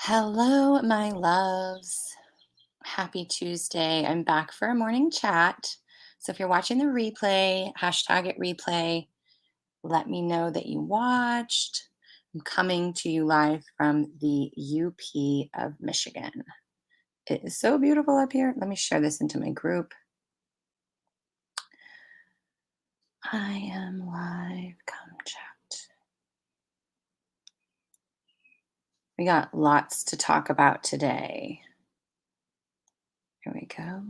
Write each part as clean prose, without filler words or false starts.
Hello, my loves. Happy Tuesday. I'm back for a morning chat. So if you're watching the replay, hashtag it replay, let me know that you watched. I'm coming to you live from the UP of Michigan. It is so beautiful up here. Let me share this into my group. I am live. Come chat. We got lots to talk about today. Here we go.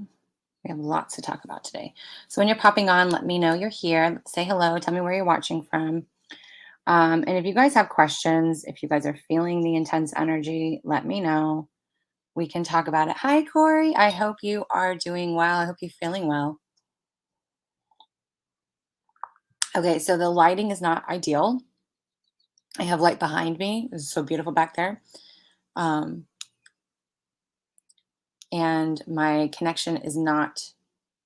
We have lots to talk about today. So when you're popping on, let me know you're here. Say hello. Tell me where you're watching from. And if you guys have questions, if you guys are feeling the intense energy, let me know. We can talk about it. Hi, Corey. I hope you are doing well. I hope you're feeling well. Okay, so the lighting is not ideal. I have light behind me. It's so beautiful back there. And my connection is not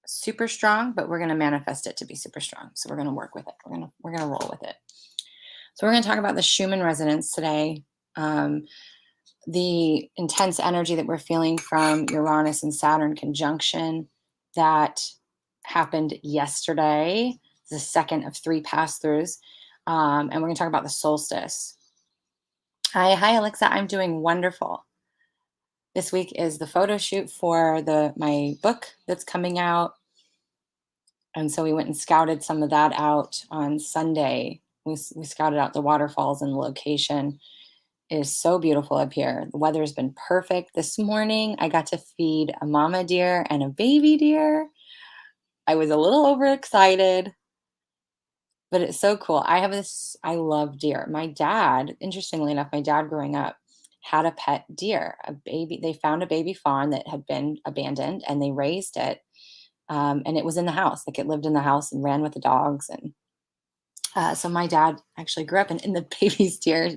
super strong, but we're going to manifest it to be super strong. So we're going to work with it. We're going to roll with it. So we're going to talk about the Schumann resonance today. The intense energy that we're feeling from Uranus and Saturn conjunction that happened yesterday, the second of 3 pass-throughs. And we're going to talk about the solstice. Hi, Alexa. I'm doing wonderful. This week is the photo shoot for my book that's coming out. And so we went and scouted some of that out on Sunday. We scouted out the waterfalls, and the location is so beautiful up here. The weather's been perfect. This morning, I got to feed a mama deer and a baby deer. I was a little overexcited, but it's so cool. I love deer. My dad, interestingly enough, my dad growing up had a pet deer, they found a baby fawn that had been abandoned and they raised it. And it was in the house, like it lived in the house and ran with the dogs. And so my dad actually grew up in the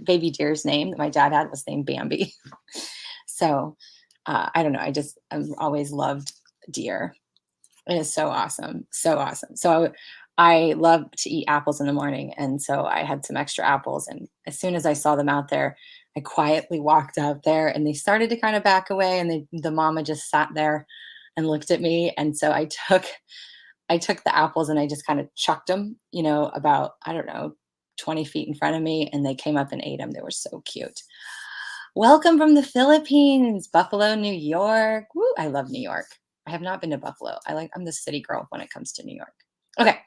baby deer's name that my dad had was named Bambi. So I don't know. I've always loved deer. It is so awesome. So awesome. So I love to eat apples in the morning. And so I had some extra apples. And as soon as I saw them out there, I quietly walked out there and they started to kind of back away. And the mama just sat there and looked at me. And so I took the apples and I just kind of chucked them, about, I don't know, 20 feet in front of me, and they came up and ate them. They were so cute. Welcome from the Philippines, Buffalo, New York. Woo, I love New York. I have not been to Buffalo. I'm the city girl when it comes to New York. Okay,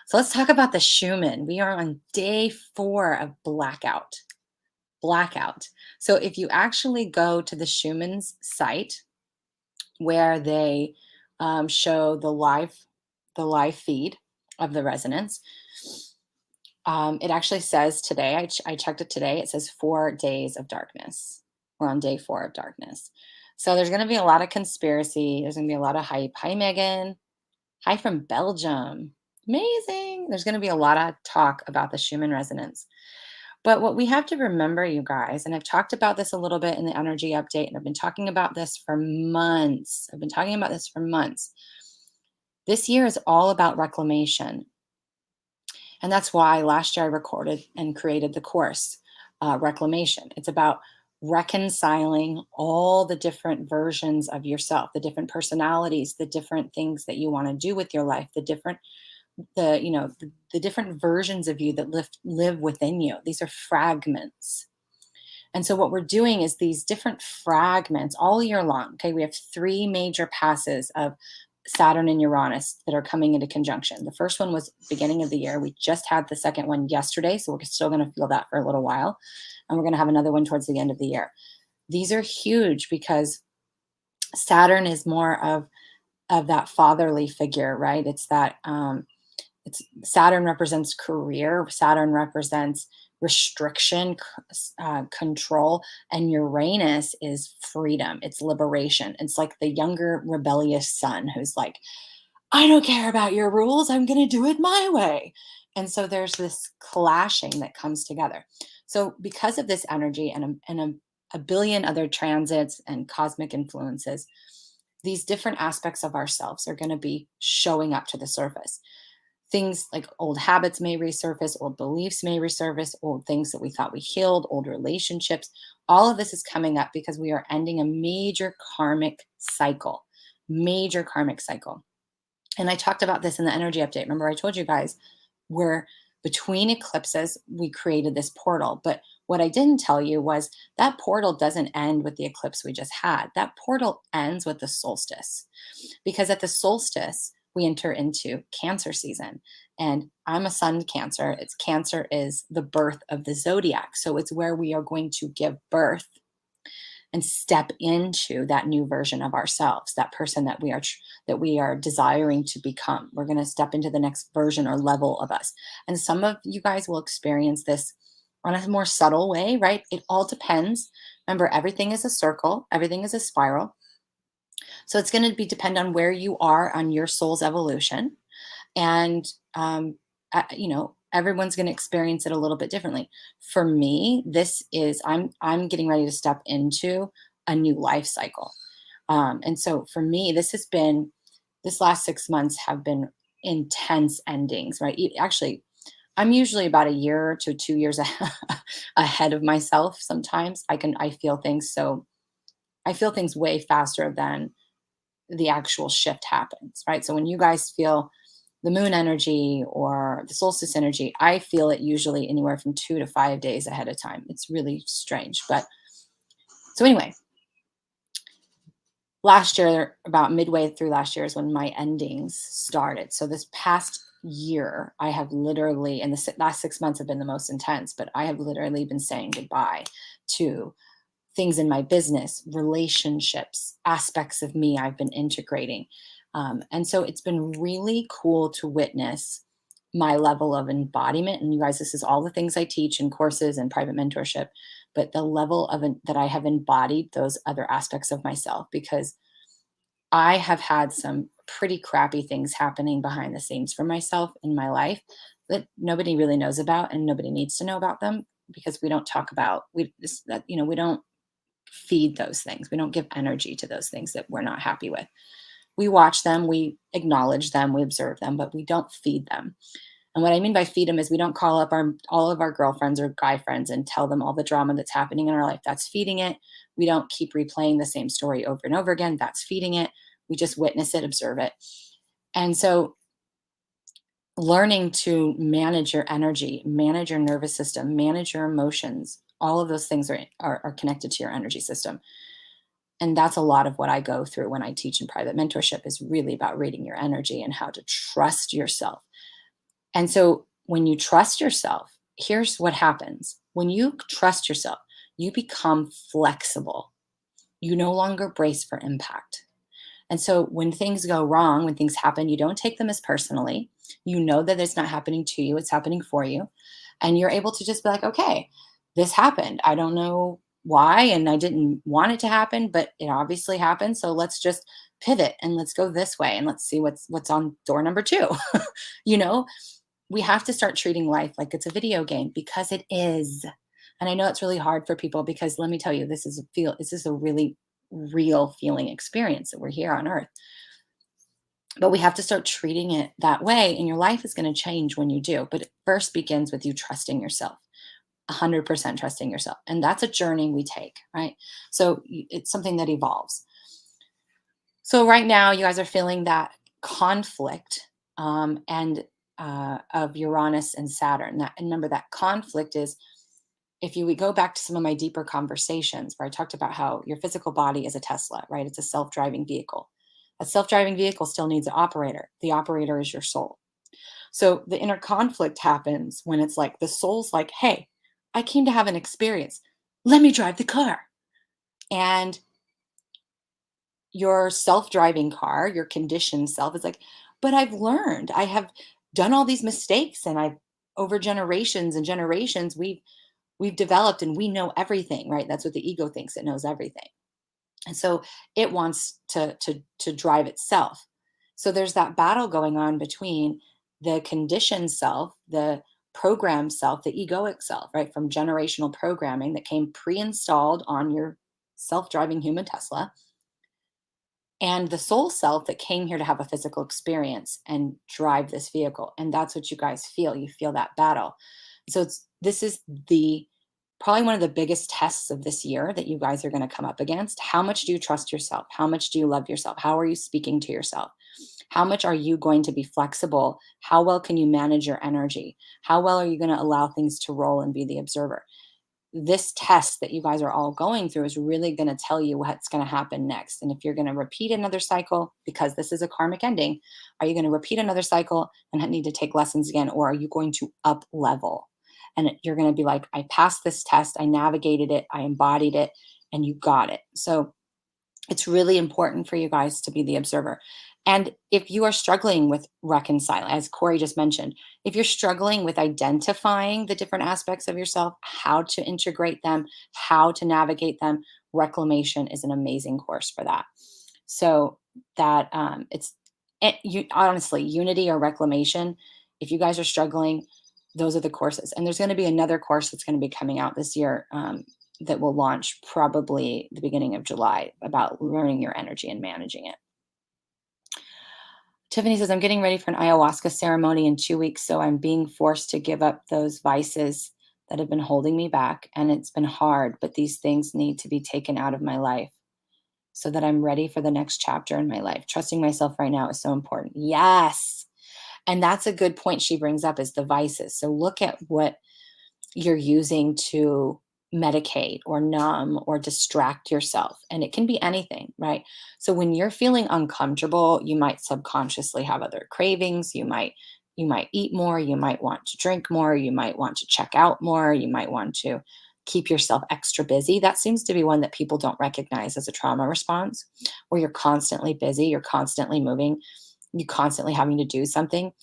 so let's talk about the Schumann. We are on day 4 of blackout. So if you actually go to the Schumann's site where they show the live feed of the resonance. It actually says today, I checked it today, it says 4 days of darkness. We're on day 4 of darkness. So there's going to be a lot of conspiracy. There's going to be a lot of hype. Hi, Megan. Hi from Belgium. Amazing. There's going to be a lot of talk about the Schumann resonance. But what we have to remember, you guys, and I've talked about this a little bit in the energy update, and I've been talking about this for months. This year is all about reclamation. And that's why last year I recorded and created the course, Reclamation. It's about reconciling all the different versions of yourself, the different personalities, the different things that you want to do with your life, the different versions of you that live within you. These are fragments. And so what we're doing is these different fragments all year long. Okay, we have 3 major passes of Saturn and Uranus that are coming into conjunction. The first one was beginning of the year. We just had the second one yesterday, so we're still going to feel that for a little while. And we're going to have another one towards the end of the year. These are huge because Saturn is more of that fatherly figure, right? It's that Saturn represents career. Saturn represents restriction, control, and Uranus is freedom. It's liberation. It's like the younger rebellious son who's like, I don't care about your rules. I'm going to do it my way. And so there's this clashing that comes together. So because of this energy and a billion other transits and cosmic influences, these different aspects of ourselves are going to be showing up to the surface. things like old habits may resurface, old beliefs may resurface, old things that we thought we healed, old relationships. All of this is coming up because we are ending a major karmic cycle, major karmic cycle. And I talked about this in the energy update. Remember, I told you guys we're between eclipses, we created this portal. But what I didn't tell you was that portal doesn't end with the eclipse we just had. That portal ends with the solstice, because at the solstice, we enter into Cancer season. And I'm a sun Cancer. It's Cancer is the birth of the zodiac. So it's where we are going to give birth and step into that new version of ourselves, that person that we are desiring to become. We're going to step into the next version or level of us. And some of you guys will experience this on a more subtle way, right? It all depends. Remember, everything is a circle, everything is a spiral. So it's going to be depend on where you are on your soul's evolution. And everyone's going to experience it a little bit differently. For me, this is I'm getting ready to step into a new life cycle. And so for me, this last 6 months have been intense endings, right? Actually, I'm usually about a year to 2 years ahead of myself. Sometimes I feel things, so I feel things way faster than the actual shift happens, right? So when you guys feel the moon energy or the solstice energy, I feel it usually anywhere from 2 to 5 days ahead of time. It's really strange. But so anyway, last year, about midway through last year, is when my endings started. So this past year, I have literally, and the last 6 months have been the most intense, but I have literally been saying goodbye to things in my business, relationships, aspects of me I've been integrating. And so it's been really cool to witness my level of embodiment. And you guys, this is all the things I teach in courses and private mentorship, but the level of that I have embodied those other aspects of myself, because I have had some pretty crappy things happening behind the scenes for myself in my life that nobody really knows about, and nobody needs to know about them, because we don't talk about we don't feed those things. We don't give energy to those things that we're not happy with. We watch them, we acknowledge them, we observe them, but we don't feed them. And what I mean by feed them is we don't call up all of our girlfriends or guy friends and tell them all the drama that's happening in our life. That's feeding it. We don't keep replaying the same story over and over again. That's feeding it. We just witness it, observe it. And so learning to manage your energy, manage your nervous system, manage your emotions, all of those things are connected to your energy system. And that's a lot of what I go through when I teach in private mentorship, is really about reading your energy and how to trust yourself. And so when you trust yourself, here's what happens. When you trust yourself, you become flexible. You no longer brace for impact. And so when things go wrong, when things happen, you don't take them as personally. You know that it's not happening to you, it's happening for you. And you're able to just be like, okay, this happened. I don't know why, and I didn't want it to happen, but it obviously happened. So let's just pivot and let's go this way and let's see what's on door number two. you know, we have to start treating life like it's a video game, because it is. And I know it's really hard for people, because let me tell you, this is a really real feeling experience that we're here on earth. But we have to start treating it that way, and your life is going to change when you do. But it first begins with you trusting yourself, 100% trusting yourself. And that's a journey we take, right? So it's something that evolves. So right now, you guys are feeling that conflict, and of Uranus and Saturn. And remember, that conflict is, if we go back to some of my deeper conversations where I talked about how your physical body is a Tesla, right? It's a self-driving vehicle. A self-driving vehicle still needs an operator. The operator is your soul. So the inner conflict happens when it's like the soul's like, hey, I came to have an experience. Let me drive the car. And your self-driving car, your conditioned self, is like, but I've learned. I have done all these mistakes, and I've over generations and generations, we've developed and we know everything, right? That's what the ego thinks, it knows everything. And so it wants to drive itself. So there's that battle going on between the conditioned self, the programmed self, the egoic self, right? From generational programming that came pre-installed on your self-driving human Tesla, and the soul self that came here to have a physical experience and drive this vehicle. And that's what you guys feel. You feel that battle. So this is the probably one of the biggest tests of this year that you guys are going to come up against. How much do you trust yourself? How much do you love yourself? How are you speaking to yourself? How much are you going to be flexible? How well can you manage your energy? How well are you going to allow things to roll and be the observer? This test that you guys are all going through is really going to tell you what's going to happen next. And if you're going to repeat another cycle, because this is a karmic ending, are you going to repeat another cycle and need to take lessons again? Or are you going to up level? And you're going to be like, I passed this test, I navigated it, I embodied it, and you got it. So it's really important for you guys to be the observer. And if you are struggling with reconciling, as Corey just mentioned, if you're struggling with identifying the different aspects of yourself, how to integrate them, how to navigate them, Reclamation is an amazing course for that. So that honestly, Unity or Reclamation, if you guys are struggling, those are the courses. And there's going to be another course that's going to be coming out this year that will launch probably the beginning of July about learning your energy and managing it. Tiffany says, I'm getting ready for an ayahuasca ceremony in 2 weeks, so I'm being forced to give up those vices that have been holding me back. And it's been hard, but these things need to be taken out of my life so that I'm ready for the next chapter in my life. Trusting myself right now is so important. Yes. And that's a good point she brings up, is the vices. So look at what you're using to medicate or numb or distract yourself. And it can be anything, right? So when you're feeling uncomfortable, you might subconsciously have other cravings. You might eat more, you might want to drink more, you might want to check out more, you might want to keep yourself extra busy. That seems to be one that people don't recognize as a trauma response, where you're constantly busy, you're constantly moving, you constantly having to do something.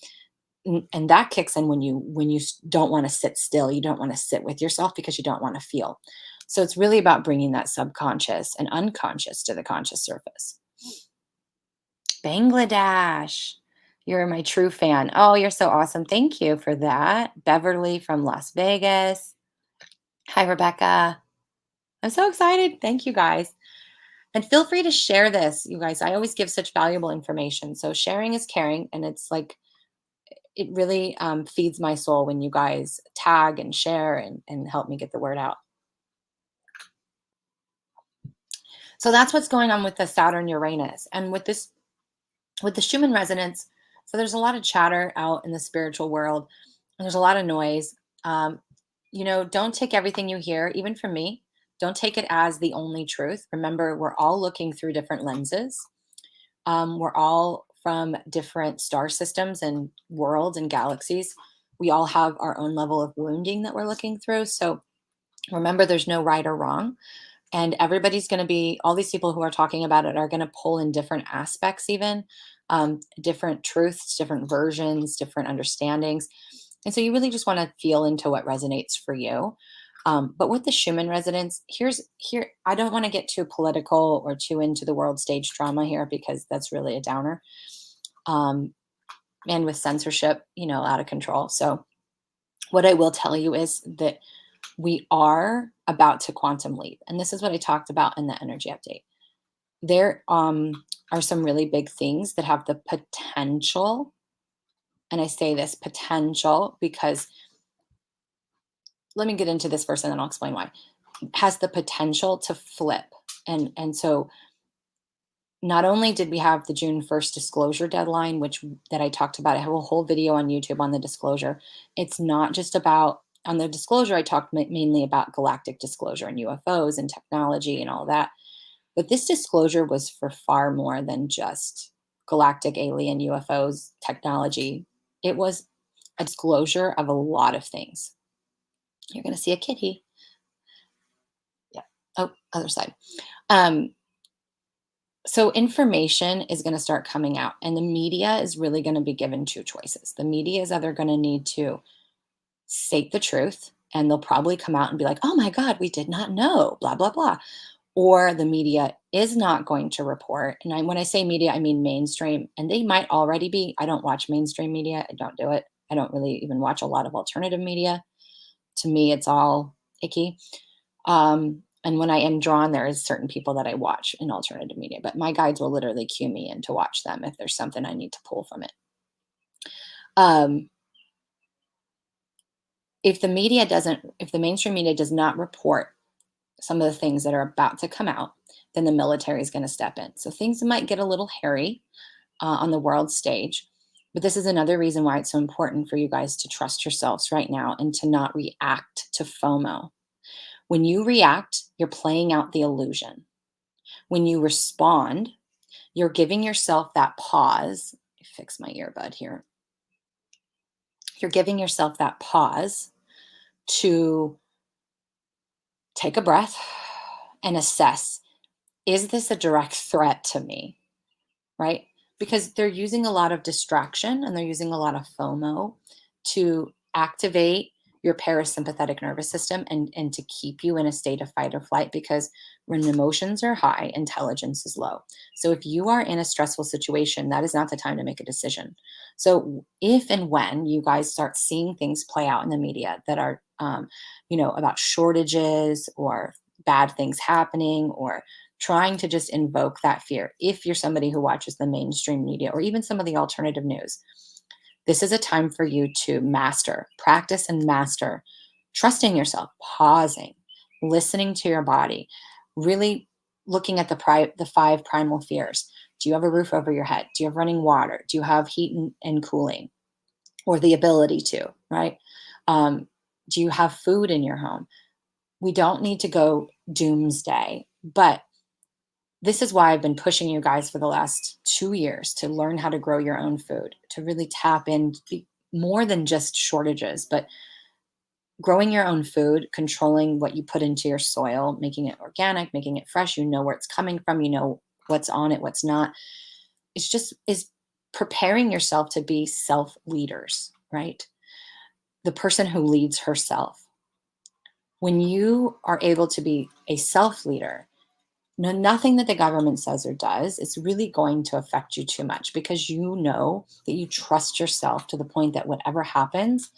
And that kicks in when you don't want to sit still, you don't want to sit with yourself because you don't want to feel. So it's really about bringing that subconscious and unconscious to the conscious surface. Bangladesh, you're my true fan. Oh, you're so awesome. Thank you for that. Beverly from Las Vegas. Hi, Rebecca. I'm so excited. Thank you, guys. And feel free to share this, you guys. I always give such valuable information. So sharing is caring. And it's like, it really feeds my soul when you guys tag and share and help me get the word out. So that's what's going on with the Saturn Uranus. And with the Schumann resonance, so there's a lot of chatter out in the spiritual world, and there's a lot of noise. Don't take everything you hear, even from me. Don't take it as the only truth. Remember, we're all looking through different lenses. We're all from different star systems and worlds and galaxies. We all have our own level of wounding that we're looking through. So remember, there's no right or wrong. And everybody's going to be, all these people who are talking about it are going to pull in different aspects, even different truths, different versions, different understandings. And so you really just want to feel into what resonates for you. But with the Schumann resonance, I don't want to get too political or too into the world stage drama here, because that's really a downer. And with censorship, out of control. So what I will tell you is that we are about to quantum leap. And this is what I talked about in the energy update. There are some really big things that have the potential, and I say this potential because, let me get into this first and then I'll explain why. Has the potential to flip. And so not only did we have the June 1st disclosure deadline, that I talked about, I have a whole video on YouTube on the disclosure. It's not just about, on the disclosure, I talked mainly about galactic disclosure and UFOs and technology and all that. But this disclosure was for far more than just galactic alien UFOs technology. It was a disclosure of a lot of things. You're going to see a kitty. Yeah. Oh, other side. So information is going to start coming out, and the media is really going to be given two choices. The media is either going to need to state the truth, and they'll probably come out and be like, oh my God, we did not know, blah, blah, blah. Or the media is not going to report. And when I say media, I mean mainstream, and they might already be. I don't watch mainstream media. I don't do it. I don't really even watch a lot of alternative media. To me, it's all icky. And when I am drawn, there is certain people that I watch in alternative media, but my guides will literally cue me in to watch them if there's something I need to pull from it. If the mainstream media does not report some of the things that are about to come out, then the military is going to step in. So things might get a little hairy on the world stage. But this is another reason why it's so important for you guys to trust yourselves right now and to not react to FOMO. When you react, you're playing out the illusion. When you respond, you're giving yourself that pause. Fix my earbud here. You're giving yourself that pause to take a breath and assess, is this a direct threat to me? Right? Because they're using a lot of distraction and they're using a lot of FOMO to activate your parasympathetic nervous system and to keep you in a state of fight or flight, because when emotions are high, intelligence is low. So if you are in a stressful situation, that is not the time to make a decision. So if and when you guys start seeing things play out in the media that are, about shortages or bad things happening, or trying to just invoke that fear, if you're somebody who watches the mainstream media or even some of the alternative news, this is a time for you to practice and master trusting yourself, pausing, listening to your body, really looking at the 5 primal fears. Do you have a roof over your head? Do you have running water? Do you have heat and cooling, or the ability to, right? Do you have food in your home? We don't need to go doomsday, but this is why I've been pushing you guys for the last 2 years to learn how to grow your own food, to really tap in more than just shortages, but growing your own food, controlling what you put into your soil, making it organic, making it fresh. You know where it's coming from, you know what's on it, what's not. It's just is preparing yourself to be self leaders, right? The person who leads herself. When you are able to be a self leader, nothing that the government says or does is really going to affect you too much, because you know that you trust yourself to the point that whatever happens,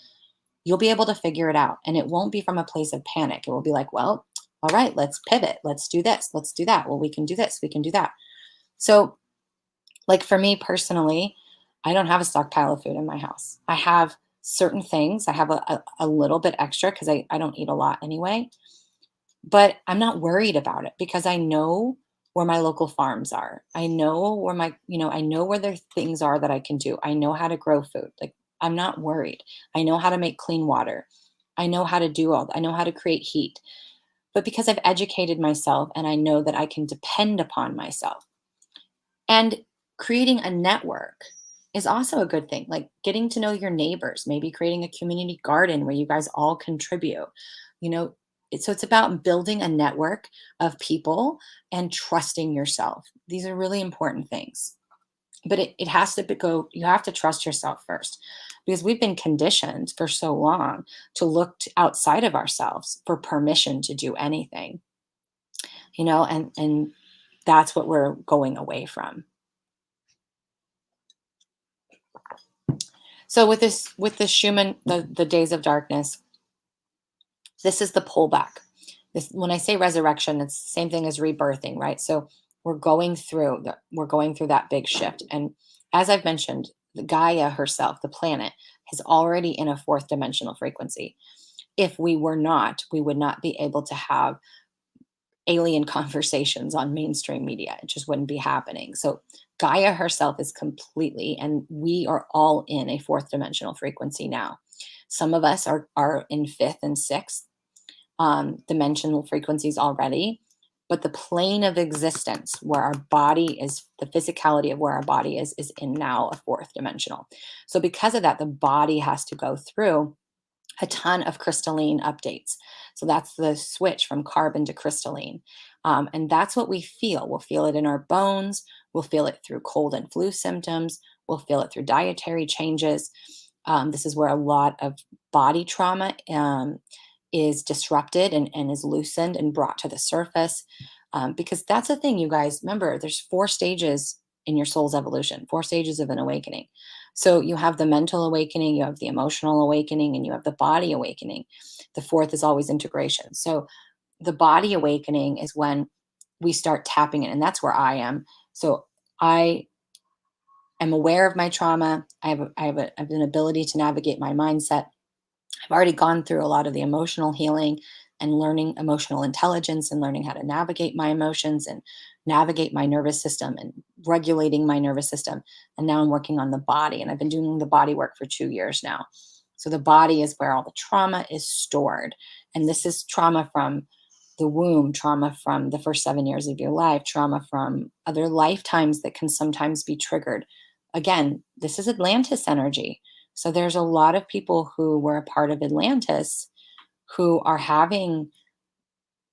you'll be able to figure it out. And it won't be from a place of panic. It will be like, well, all right, let's pivot. Let's do this. Let's do that. Well, we can do this. We can do that. So, like for me personally, I don't have a stockpile of food in my house. I have certain things. I have a little bit extra because I don't eat a lot anyway. But I'm not worried about it because I know where my local farms are. I know where I know where the things are that I can do. I know how to grow food. Like, I'm not worried. I know how to make clean water. I know how to I know how to create heat. But because I've educated myself and I know that I can depend upon myself. And creating a network is also a good thing. Like getting to know your neighbors, maybe creating a community garden where you guys all contribute. You know, so it's about building a network of people and trusting yourself. These are really important things. But it has to you have to trust yourself first, because we've been conditioned for so long to look outside of ourselves for permission to do anything, and that's what we're going away from. So with this Schumann, the days of darkness, this is the pullback. When I say resurrection, it's the same thing as rebirthing, right? So we're going through that big shift. And as I've mentioned, the Gaia herself, the planet, is already in a 4th dimensional frequency. If we were not, we would not be able to have alien conversations on mainstream media. It just wouldn't be happening. So Gaia herself is completely, and we are all in a 4th dimensional frequency now. Some of us are in 5th and 6th dimensional frequencies already, but the plane of existence where our body is, the physicality of where our body is in now a 4th dimensional. So because of that, the body has to go through a ton of crystalline updates. So that's the switch from carbon to crystalline. And that's what we feel. We'll feel it in our bones. We'll feel it through cold and flu symptoms. We'll feel it through dietary changes. This is where a lot of body trauma is disrupted and is loosened and brought to the surface. Because that's the thing, you guys. Remember, there's 4 stages in your soul's evolution, 4 stages of an awakening. So you have the mental awakening, you have the emotional awakening, and you have the body awakening. The 4th is always integration. So the body awakening is when we start tapping it. And that's where I am. So I am aware of my trauma. I have an ability to navigate my mindset. I've already gone through a lot of the emotional healing and learning emotional intelligence and learning how to navigate my emotions and navigate my nervous system and regulating my nervous system. And now I'm working on the body, and I've been doing the body work for 2 years now. So the body is where all the trauma is stored. And this is trauma from the womb, trauma from the first 7 years of your life, trauma from other lifetimes that can sometimes be triggered. Again, this is Atlantis energy. So there's a lot of people who were a part of Atlantis who are having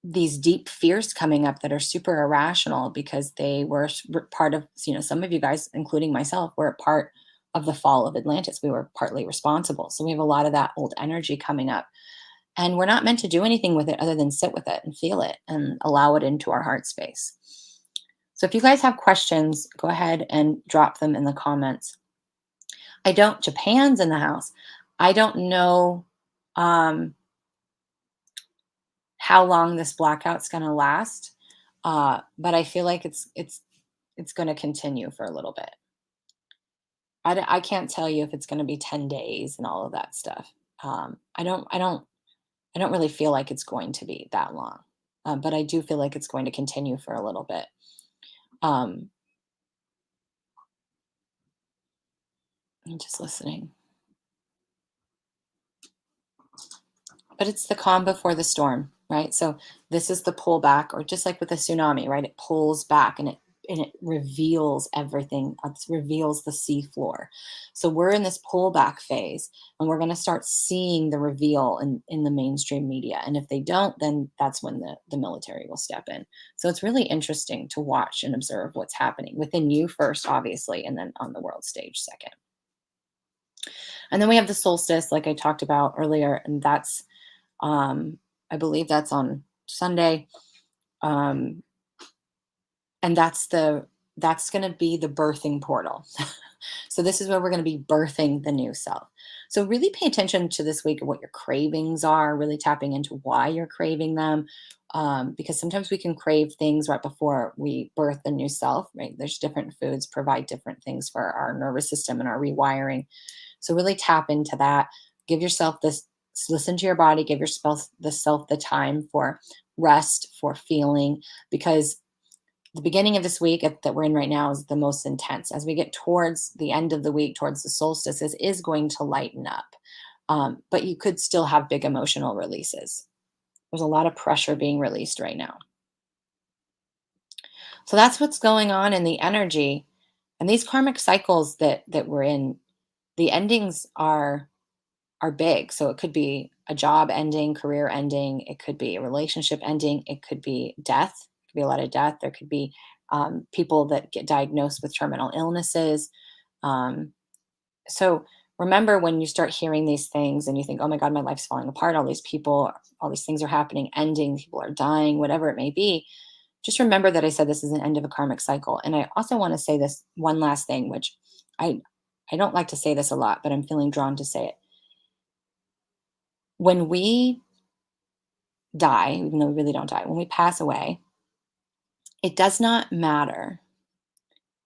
these deep fears coming up that are super irrational because they were part of, some of you guys, including myself, were a part of the fall of Atlantis. We were partly responsible. So we have a lot of that old energy coming up. And we're not meant to do anything with it other than sit with it and feel it and allow it into our heart space. So if you guys have questions, go ahead and drop them in the comments. Japan's in the house. I don't know um, how long this blackout's going to last, but I feel like it's going to continue for a little bit. I can't tell you if it's going to be 10 days and all of that stuff. I don't really feel like it's going to be that long, but I do feel like it's going to continue for a little bit. I'm just listening. But it's the calm before the storm, right? So this is the pullback, or just like with a tsunami, right? It pulls back and it reveals everything. It reveals the seafloor. So we're in this pullback phase, and we're going to start seeing the reveal in the mainstream media. And if they don't, then that's when the military will step in. So it's really interesting to watch and observe what's happening within you first, obviously, and then on the world stage second. And then we have the solstice, like I talked about earlier, and that's I believe that's on Sunday. Um, and that's going to be the birthing portal. So this is where we're going to be birthing the new self. So really pay attention to this week of what your cravings are, really tapping into why you're craving them. Because sometimes we can crave things right before we birth the new self, right? There's different foods provide different things for our nervous system and our rewiring. So really tap into that. Give yourself this, listen to your body, give yourself the time for rest, for feeling, because the beginning of this week that we're in right now is the most intense. As we get towards the end of the week, towards the solstices, is going to lighten up. But you could still have big emotional releases. There's a lot of pressure being released right now. So that's what's going on in the energy. And these karmic cycles that we're in, the endings are big. So it could be a job ending, career ending, it could be a relationship ending, it could be death, it could be a lot of death. There could be people that get diagnosed with terminal illnesses. So remember, when you start hearing these things and you think, oh my God, my life's falling apart, all these people, all these things are happening, ending, people are dying, whatever it may be, just remember that I said this is an end of a karmic cycle. And I also want to say this one last thing, which I don't like to say this a lot, but I'm feeling drawn to say it. When we die, even though we really don't die, when we pass away, it does not matter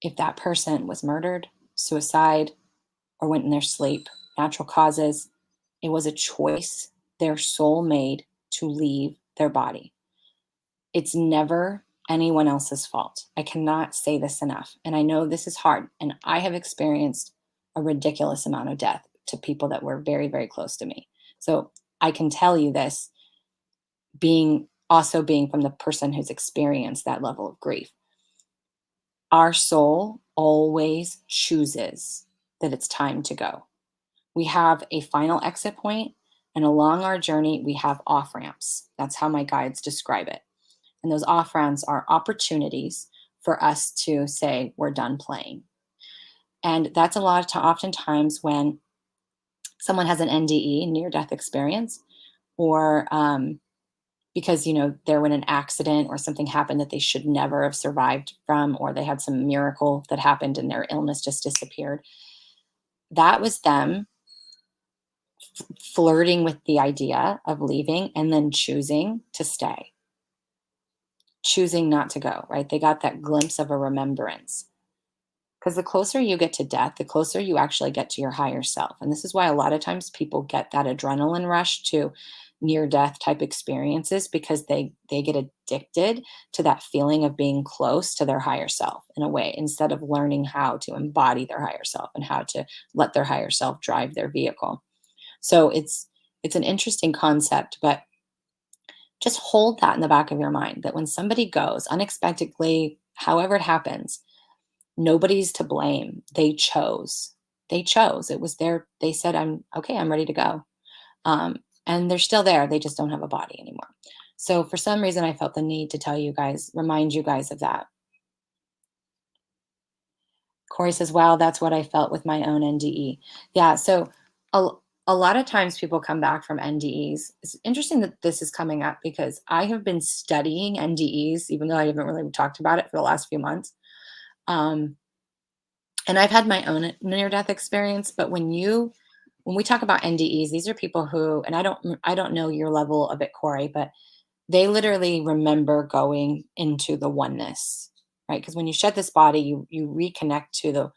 if that person was murdered, suicide, or went in their sleep, natural causes. It was a choice their soul made to leave their body. It's never anyone else's fault. I cannot say this enough. And I know this is hard. And I have experienced a ridiculous amount of death to people that were very, very close to me. So I can tell you this, being from the person who's experienced that level of grief. Our soul always chooses that it's time to go. We have a final exit point, and along our journey, we have off ramps. That's how my guides describe it. And those off ramps are opportunities for us to say, we're done playing. And that's oftentimes when someone has an NDE, near death experience, or because they're in an accident or something happened that they should never have survived from, or they had some miracle that happened and their illness just disappeared. That was them flirting with the idea of leaving and then choosing to stay. choosing not to go, right? They got that glimpse of a remembrance. Because the closer you get to death, the closer you actually get to your higher self. And this is why a lot of times people get that adrenaline rush to near death type experiences, because they get addicted to that feeling of being close to their higher self in a way, instead of learning how to embody their higher self and how to let their higher self drive their vehicle. So it's an interesting concept, but just hold that in the back of your mind, that when somebody goes unexpectedly, however it happens, nobody's to blame. They chose. They chose. It was their, they said, I'm okay, I'm ready to go. And they're still there. They just don't have a body anymore. So for some reason, I felt the need to tell you guys, remind you guys of that. Corey says, wow, that's what I felt with my own NDE. Yeah. So a, a lot of times people come back from NDEs. It's interesting that this is coming up because I have been studying NDEs, even though I haven't really talked about it for the last few months. And I've had my own near death experience, but when we talk about NDEs, these are people who, and I don't know your level of it, Corey, but they literally remember going into the oneness, right? Because when you shed this body, you reconnect to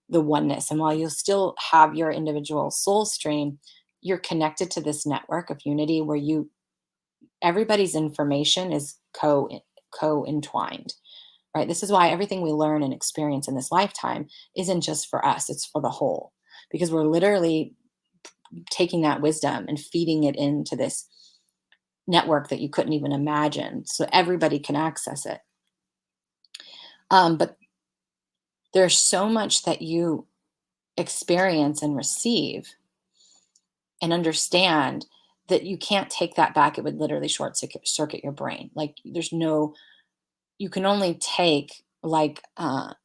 the oneness. And while you'll still have your individual soul stream, you're connected to this network of unity where everybody's information is co-entwined, right? This is why everything we learn and experience in this lifetime isn't just for us, it's for the whole. Because we're literally taking that wisdom and feeding it into this network that you couldn't even imagine. So everybody can access it. But there's so much that you experience and receive and understand that you can't take that back. It would literally short circuit your brain. Like you can only take like a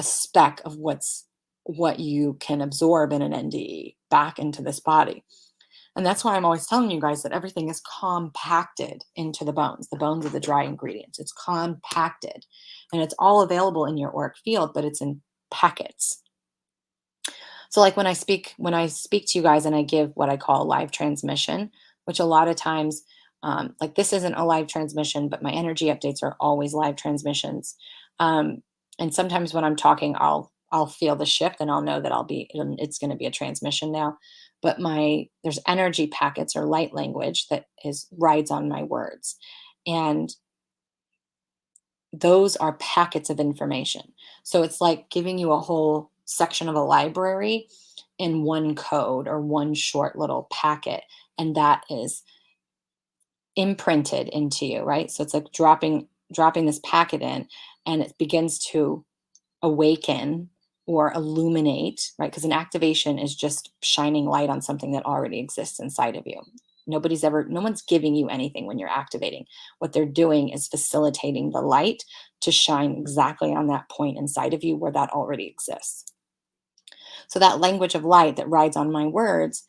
speck of what you can absorb in an NDE back into this body. And that's why I'm always telling you guys that everything is compacted into the bones of the dry ingredients. It's compacted and it's all available in your auric field, but it's in packets. So like when I speak to you guys and I give what I call a live transmission, which a lot of times, like this isn't a live transmission, but my energy updates are always live transmissions. And sometimes when I'm talking, I'll feel the shift and I'll know that it's going to be a transmission now. But there's energy packets or light language that rides on my words. And those are packets of information. So it's like giving you a whole section of a library in one code or one short little packet. And that is imprinted into you, right? So it's like dropping this packet in, and it begins to awaken or illuminate, right? Because an activation is just shining light on something that already exists inside of you. No one's giving you anything when you're activating. What they're doing is facilitating the light to shine exactly on that point inside of you where that already exists. So that language of light that rides on my words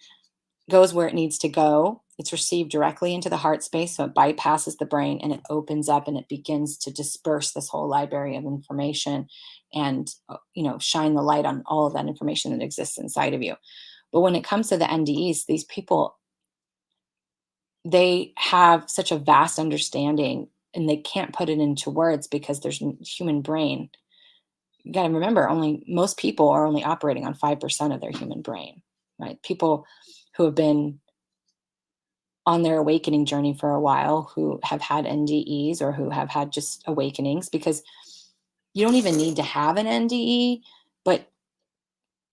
goes where it needs to go. It's received directly into the heart space, so it bypasses the brain and it opens up and it begins to disperse this whole library of information and shine the light on all of that information that exists inside of you. But when it comes to the NDEs, these people, they have such a vast understanding and they can't put it into words because there's human brain. You got to remember, most people are only operating on 5% of their human brain, right? People who have been on their awakening journey for a while, who have had NDEs or who have had just awakenings, because you don't even need to have an NDE, but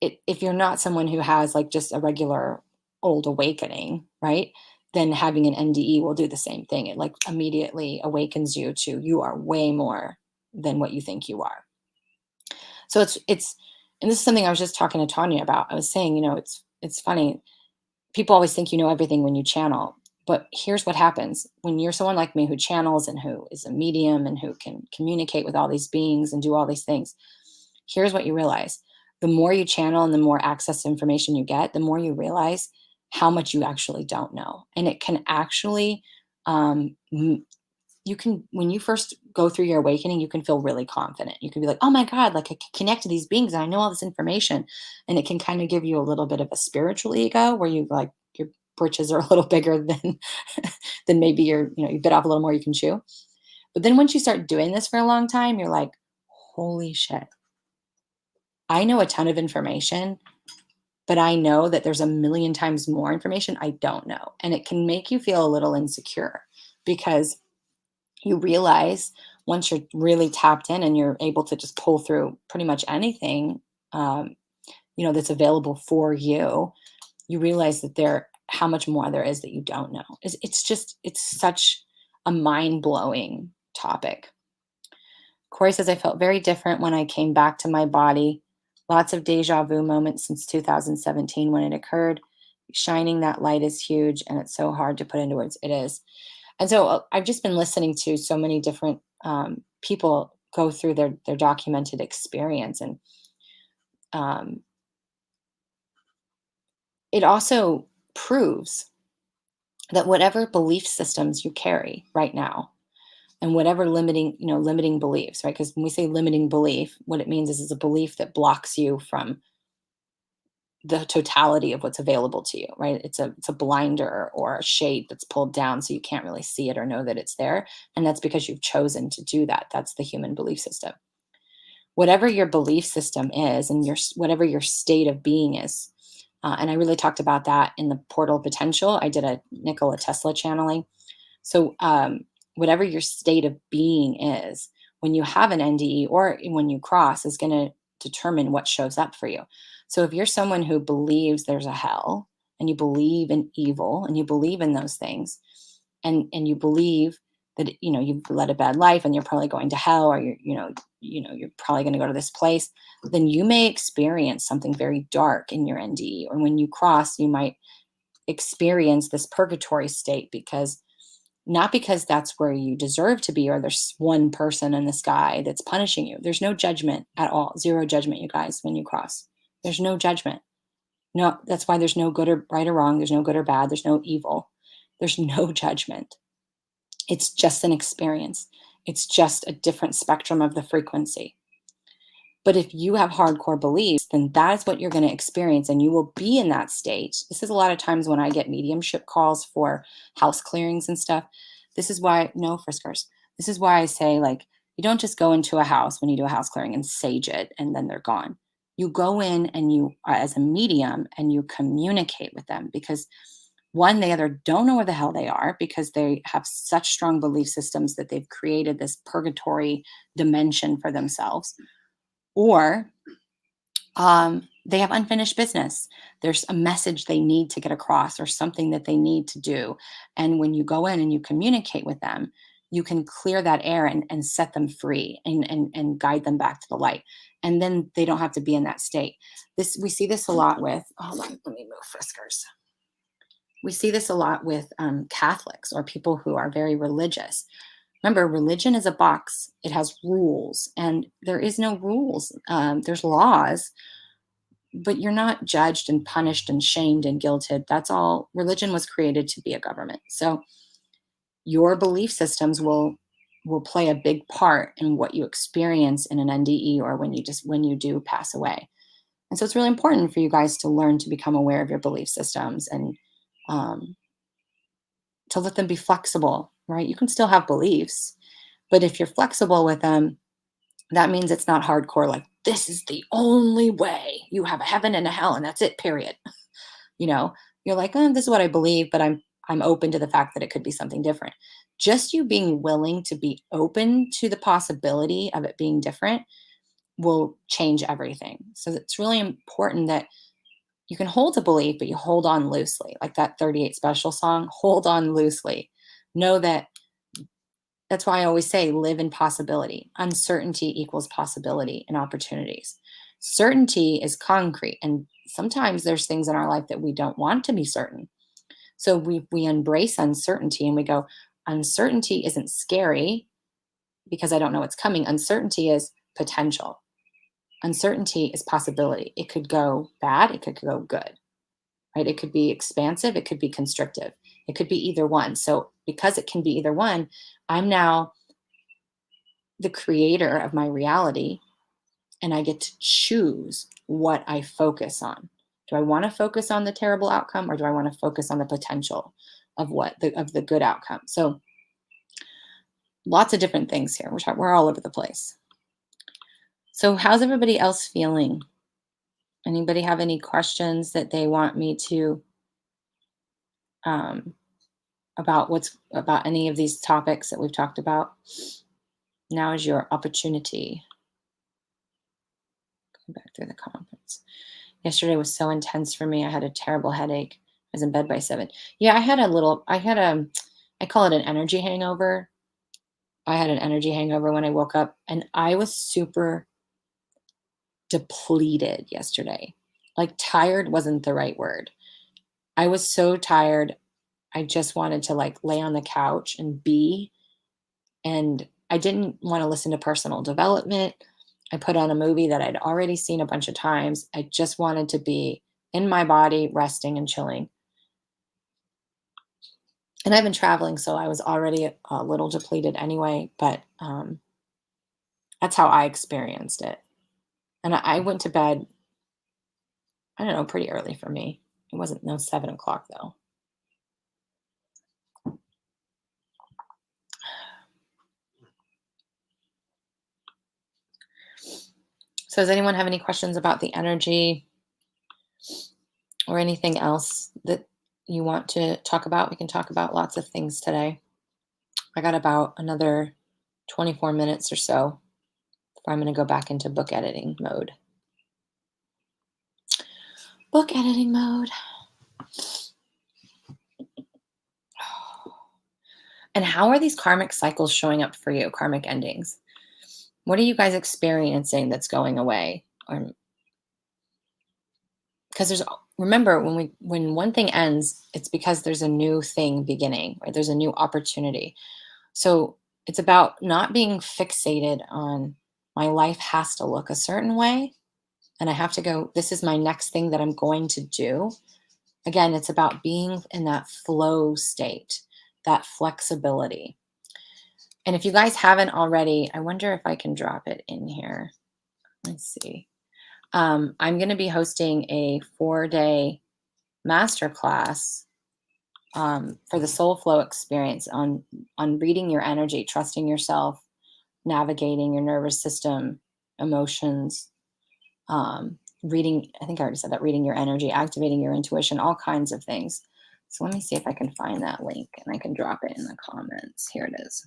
if you're not someone who has like just a regular old awakening, right? Then having an NDE will do the same thing. It like immediately awakens you to, you are way more than what you think you are. So and this is something I was just talking to Tanya about. I was saying, it's funny. People always think you know everything when you channel, but here's what happens when you're someone like me who channels and who is a medium and who can communicate with all these beings and do all these things. Here's what you realize. The more you channel and the more access to information you get, the more you realize how much you actually don't know. And it can actually, when you first go through your awakening, you can feel really confident. You can be like, oh my God, like I can connect to these beings and I know all this information. And it can kind of give you a little bit of a spiritual ego where you like your britches are a little bigger than maybe you bit off a little more you can chew. But then once you start doing this for a long time, you're like, holy shit. I know a ton of information, but I know that there's a million times more information I don't know. And it can make you feel a little insecure because you realize once you're really tapped in and you're able to just pull through pretty much anything, um, that's available for you, you realize that how much more there is that you don't know. It's such a mind-blowing topic. Corey says, I felt very different when I came back to my body. Lots of deja vu moments since 2017 when it occurred. Shining that light is huge, and it's so hard to put into words. It is. And so I've just been listening to so many different people go through their documented experience. And it also proves that whatever belief systems you carry right now, and whatever limiting beliefs, right? Because when we say limiting belief, what it means is it's a belief that blocks you from the totality of what's available to you, right? It's a blinder or a shade that's pulled down so you can't really see it or know that it's there. And that's because you've chosen to do that. That's the human belief system. Whatever your belief system is, and whatever your state of being is, and I really talked about that in the Portal Potential. I did a Nikola Tesla channeling. So whatever your state of being is, when you have an NDE or when you cross, is going to determine what shows up for you. So if you're someone who believes there's a hell, and you believe in evil, and you believe in those things, and you believe that you've led a bad life and you're probably going to hell, or you're probably going to go to this place, then you may experience something very dark in your NDE. Or when you cross, you might experience this purgatory state, not because that's where you deserve to be, or there's one person in the sky that's punishing you. There's no judgment at all. Zero judgment, you guys, when you cross. There's no judgment. No, that's why there's no good or right or wrong. There's no good or bad. There's no evil. There's no judgment. It's just an experience. It's just a different spectrum of the frequency. But if you have hardcore beliefs, then that is what you're going to experience, and you will be in that state. This is a lot of times when I get mediumship calls for house clearings and stuff. This is why, no friskers. This is why I say, like, you don't just go into a house when you do a house clearing and sage it and then they're gone. You go in and you, as a medium, and you communicate with them, because one, they either don't know where the hell they are because they have such strong belief systems that they've created this purgatory dimension for themselves, or they have unfinished business. There's a message they need to get across, or something that they need to do. And when you go in and you communicate with them, you can clear that air and set them free, and guide them back to the light. And then they don't have to be in that state. We see this a lot with, hold on, let me move friskers. We see this a lot with Catholics, or people who are very religious. Remember, religion is a box. It has rules, and there is no rules. There's laws, but you're not judged and punished and shamed and guilted. That's all. Religion was created to be a government. So your belief systems will play a big part in what you experience in an NDE, or when you do pass away. And so it's really important for you guys to learn to become aware of your belief systems, and to let them be flexible, right? You can still have beliefs, but if you're flexible with them, that means it's not hardcore, like, this is the only way. You have a heaven and a hell, and that's it, period. You're like, this is what I believe, but I'm open to the fact that it could be something different. Just you being willing to be open to the possibility of it being different will change everything. So it's really important that you can hold a belief, but you hold on loosely, like that 38 Special song. Hold on loosely. Know that's why I always say, live in possibility. Uncertainty equals possibility and opportunities. Certainty is concrete, and sometimes there's things in our life that we don't want to be certain. So we embrace uncertainty, and we go, uncertainty isn't scary because I don't know what's coming. Uncertainty is potential. Uncertainty is possibility. It could go bad, it could go good, right? It could be expansive, it could be constrictive. It could be either one. So because it can be either one, I'm now the creator of my reality, and I get to choose what I focus on. Do I want to focus on the terrible outcome, or do I want to focus on the potential of the good outcome? So Lots of different things here. We're all over the place. So how's everybody else feeling? Anybody have any questions that they want me to um, about any of these topics that we've talked about? Now is your opportunity. Go back through the conference. Yesterday was so intense for me. I had a terrible headache. I was in bed by 7. Yeah, I call it an energy hangover. I had an energy hangover when I woke up, and I was super depleted yesterday. Like, tired wasn't the right word. I was so tired. I just wanted to like lay on the couch and be. And I didn't want to listen to personal development. I put on a movie that I'd already seen a bunch of times. I just wanted to be in my body, resting and chilling. And I've been traveling, so I was already a little depleted anyway, but that's how I experienced it. And I went to bed, I don't know, pretty early for me. It wasn't no 7 o'clock though. So does anyone have any questions about the energy or anything else that you want to talk about? We can talk about lots of things today. I got about another 24 minutes or so before I'm going to go back into book editing mode. Book editing mode. And how are these karmic cycles showing up for you, karmic endings? What are you guys experiencing that's going away? Or because remember, when one thing ends, it's because there's a new thing beginning, or there's a new opportunity. So it's about not being fixated on my life has to look a certain way and I have to go, this is my next thing that I'm going to do. Again, it's about being in that flow state, that flexibility. And if you guys haven't already, I wonder if I can drop it in here. Let's see. I'm going to be hosting a 4-day masterclass for the soul flow experience on reading your energy, trusting yourself, navigating your nervous system, emotions, reading, I think I already said that, reading your energy, activating your intuition, all kinds of things. So let me see if I can find that link and I can drop it in the comments. Here it is.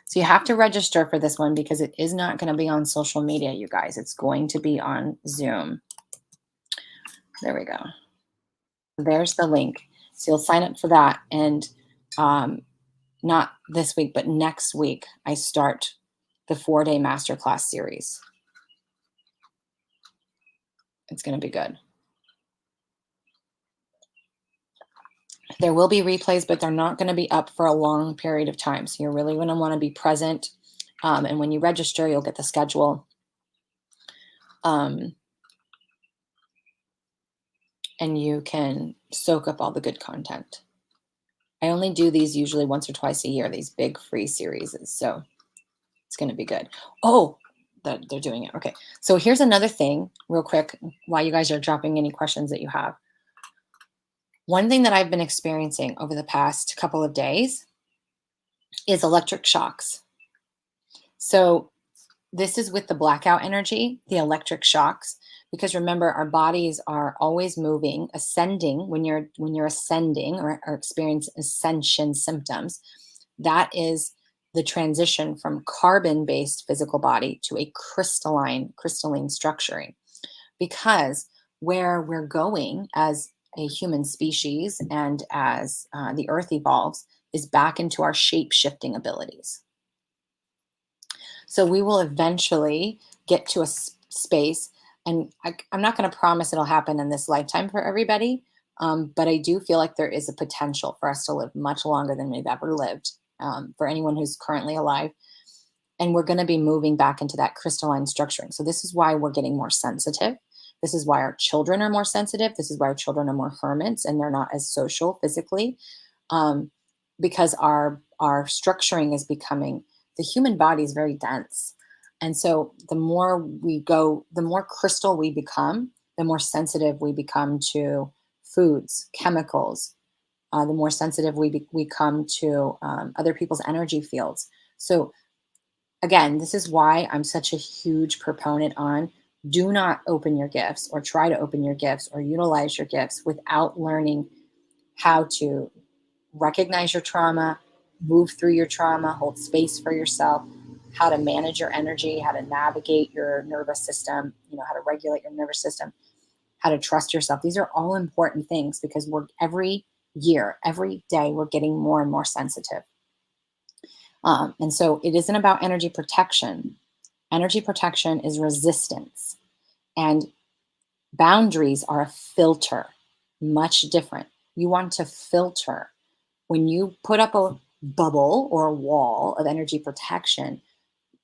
So you have to register for this one because it is not going to be on social media, you guys. It's going to be on Zoom. There we go. There's the link. So you'll sign up for that. And not this week, but next week, I start the 4-day masterclass series. It's going to be good. There will be replays, but they're not going to be up for a long period of time. So you're really going to want to be present. And when you register, you'll get the schedule. And you can soak up all the good content. I only do these usually once or twice a year, these big free series. So it's going to be good. Oh, they're doing it. Okay. So here's another thing real quick while you guys are dropping any questions that you have. One thing that I've been experiencing over the past couple of days is electric shocks. So this is with the blackout energy, the electric shocks, because remember, our bodies are always moving, ascending. When you're ascending or experience ascension symptoms, that is the transition from carbon-based physical body to a crystalline structuring. Because where we're going as a human species and as the earth evolves is back into our shape-shifting abilities. So we will eventually get to a space, and I'm not going to promise it'll happen in this lifetime for everybody, but I do feel like there is a potential for us to live much longer than we've ever lived, for anyone who's currently alive. And we're going to be moving back into that crystalline structuring. So this is why we're getting more sensitive. This is why our children are more sensitive. This is why our children are more hermits and they're not as social physically, because our structuring is becoming, the human body is very dense. And so the more we go, the more crystal we become, the more sensitive we become to foods, chemicals, the more sensitive we become to other people's energy fields. So again, this is why I'm such a huge proponent on do not open your gifts or try to open your gifts or utilize your gifts without learning how to recognize your trauma, move through your trauma, hold space for yourself, how to manage your energy, how to navigate your nervous system, how to regulate your nervous system, how to trust yourself. These are all important things because every year, every day, we're getting more and more sensitive. And so it isn't about energy protection. Energy protection is resistance. And boundaries are a filter, much different. You want to filter. When you put up a bubble or a wall of energy protection,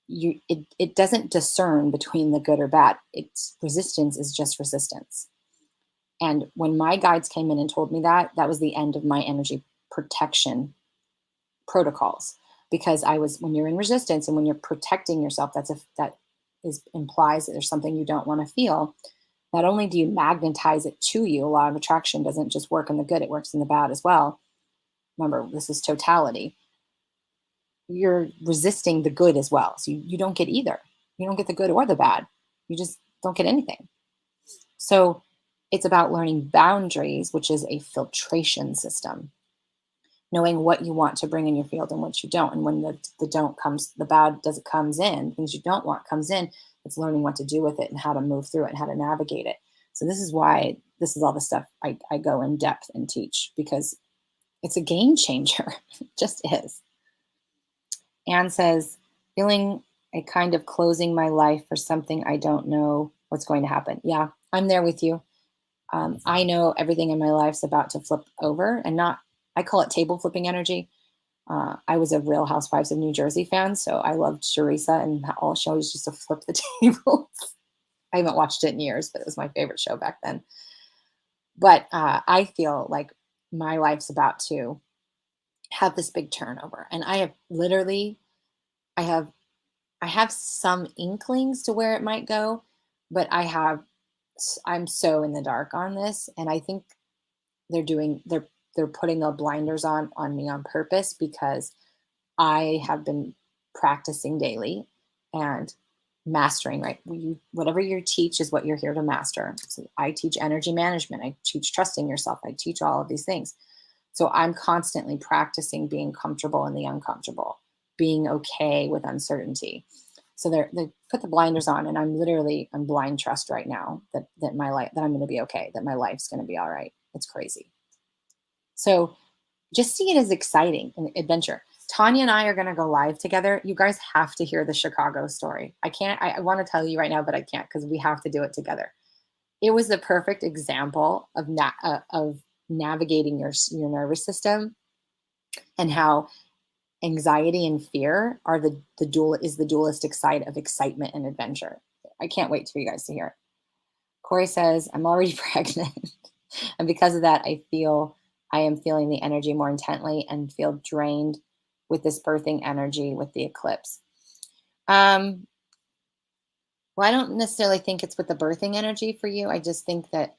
it doesn't discern between the good or bad. It's resistance is just resistance. And when my guides came in and told me that was the end of my energy protection protocols. Because when you're in resistance and when you're protecting yourself, that implies that there's something you don't want to feel. Not only do you magnetize it to you, law of attraction doesn't just work in the good, it works in the bad as well. Remember, this is totality. You're resisting the good as well. So you don't get either. You don't get the good or the bad. You just don't get anything. So it's about learning boundaries, which is a filtration system. Knowing what you want to bring in your field and what you don't. And when the don't comes, the bad comes in, things you don't want comes in, it's learning what to do with it and how to move through it and how to navigate it. So this is why this is all the stuff I go in depth and teach, because it's a game changer. It just is. Anne says, feeling a kind of closing my life for something I don't know what's going to happen. Yeah, I'm there with you. I know everything in my life's about to flip over, and I call it table flipping energy. I was a Real Housewives of New Jersey fan, so I loved Teresa, and all she always used to flip the tables. I haven't watched it in years, but it was my favorite show back then. But I feel like my life's about to have this big turnover, and I have some inklings to where it might go, but I'm so in the dark on this, and I think they're putting the blinders on me on purpose, because I have been practicing daily and mastering, right? Whatever you teach is what you're here to master. So I teach energy management. I teach trusting yourself. I teach all of these things. So I'm constantly practicing being comfortable in the uncomfortable, being okay with uncertainty. So they put the blinders on, and I'm blind trust right now that my life, that I'm going to be okay, that my life's going to be all right. It's crazy. So just see it as exciting and adventure. Tanya and I are going to go live together. You guys have to hear the Chicago story. I want to tell you right now, but I can't, because we have to do it together. It was the perfect example of navigating your nervous system, and how anxiety and fear are the dualistic side of excitement and adventure. I can't wait for you guys to hear it. Corey says, I'm already pregnant. And because of that, I am feeling the energy more intently and feel drained with this birthing energy with the eclipse. Well, I don't necessarily think it's with the birthing energy for you. I just think that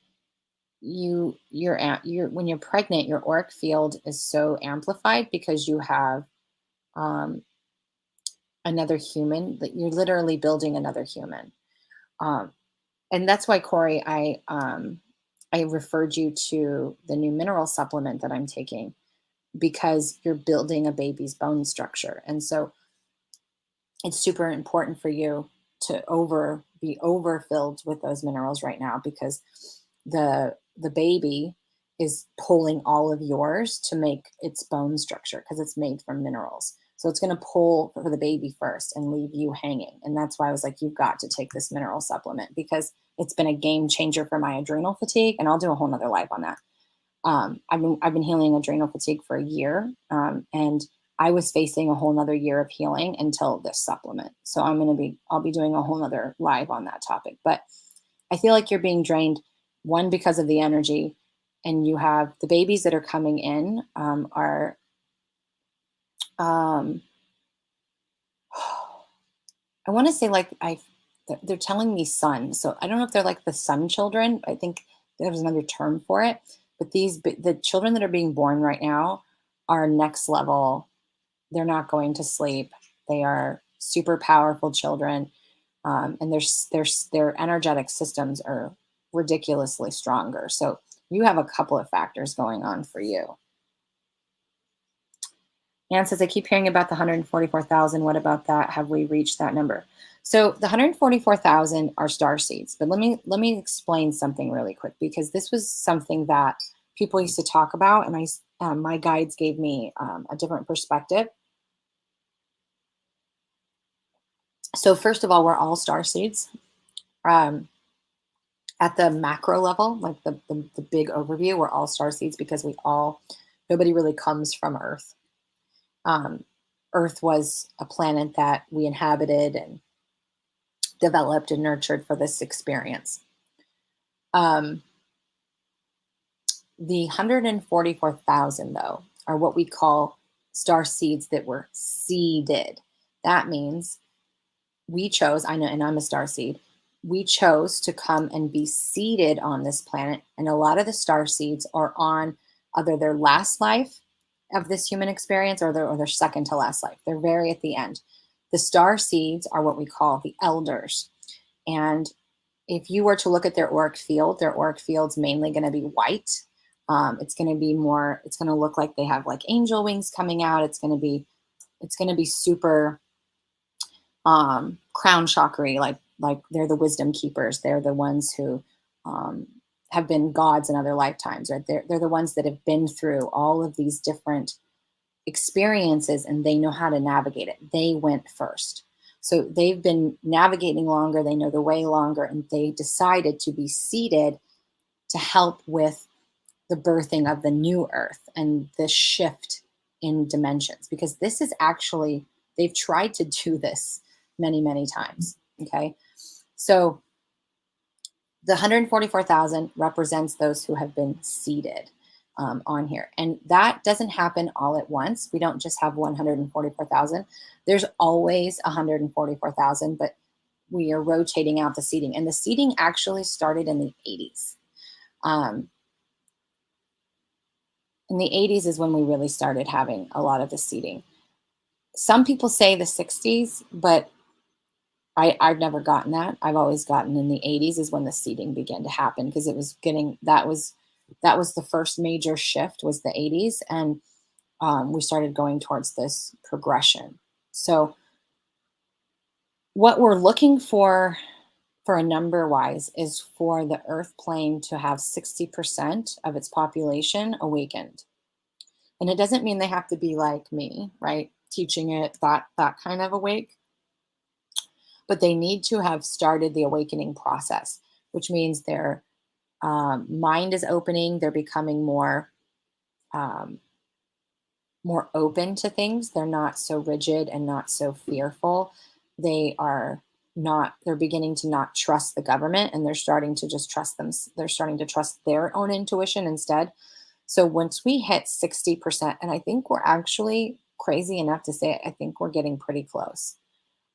you're when you're pregnant, your auric field is so amplified because you have another human, that you're literally building another human. And that's why, Corey, I referred you to the new mineral supplement that I'm taking, because you're building a baby's bone structure. And so it's super important for you to be overfilled with those minerals right now, because the baby is pulling all of yours to make its bone structure, because it's made from minerals. So it's going to pull for the baby first and leave you hanging. And that's why I was like, you've got to take this mineral supplement, because it's been a game changer for my adrenal fatigue. And I'll do a whole nother live on that. I've been healing adrenal fatigue for a year. And I was facing a whole nother year of healing until this supplement. So I'll be doing a whole nother live on that topic. But I feel like you're being drained, one, because of the energy, and you have the babies that are coming in are I want to say, like, they're telling me sun. So I don't know if they're like the sun children. I think there's another term for it, But the children that are being born right now are next level. They're not going to sleep. They are super powerful children, and their energetic systems are ridiculously stronger. So you have a couple of factors going on for you. Anne says, I keep hearing about the 144,000. What about that? Have we reached that number? So the 144,000 are star seeds. But let me explain something really quick, because this was something that people used to talk about, and my guides gave me a different perspective. So first of all, we're all star seeds. At the macro level, like the big overview, we're all star seeds because nobody really comes from Earth. Earth was a planet that we inhabited and developed and nurtured for this experience. The 144,000, though, are what we call star seeds that were seeded. That means we chose, I know, and I'm a star seed, we chose to come and be seeded on this planet. And a lot of the star seeds are on either their last life of this human experience or their second to last life. They're very at the end. The star seeds are what we call the elders. And if you were to look at their auric field's mainly going to be white. It's going to look like they have like angel wings coming out. It's going to be super crown chakra, like they're the wisdom keepers. They're the ones who have been gods in other lifetimes, right? They're the ones that have been through all of these different experiences, and they know how to navigate it. They went first. So they've been navigating longer, they know the way longer, and they decided to be seeded to help with the birthing of the new earth and the shift in dimensions. Because this is actually, they've tried to do this many, many times, okay? So the 144,000 represents those who have been seeded on here. And that doesn't happen all at once. We don't just have 144,000. There's always 144,000, but we are rotating out the seeding. And the seeding actually started in the 80s. In the 80s is when we really started having a lot of the seeding. Some people say the 60s, but I've never gotten that. I've always gotten in the 80s is when the seeding began to happen, because it was that was the first major shift, was the 80s. And we started going towards this progression. So what we're looking for a number wise is for the earth plane to have 60% of its population awakened. And it doesn't mean they have to be like me, right? Teaching it that kind of awake. But they need to have started the awakening process, which means their mind is opening. They're becoming more open to things. They're not so rigid and not so fearful. They're beginning to not trust the government, and they're starting to just trust them. They're starting to trust their own intuition instead. So once we hit 60%, and I think we're actually, crazy enough to say it, I think we're getting pretty close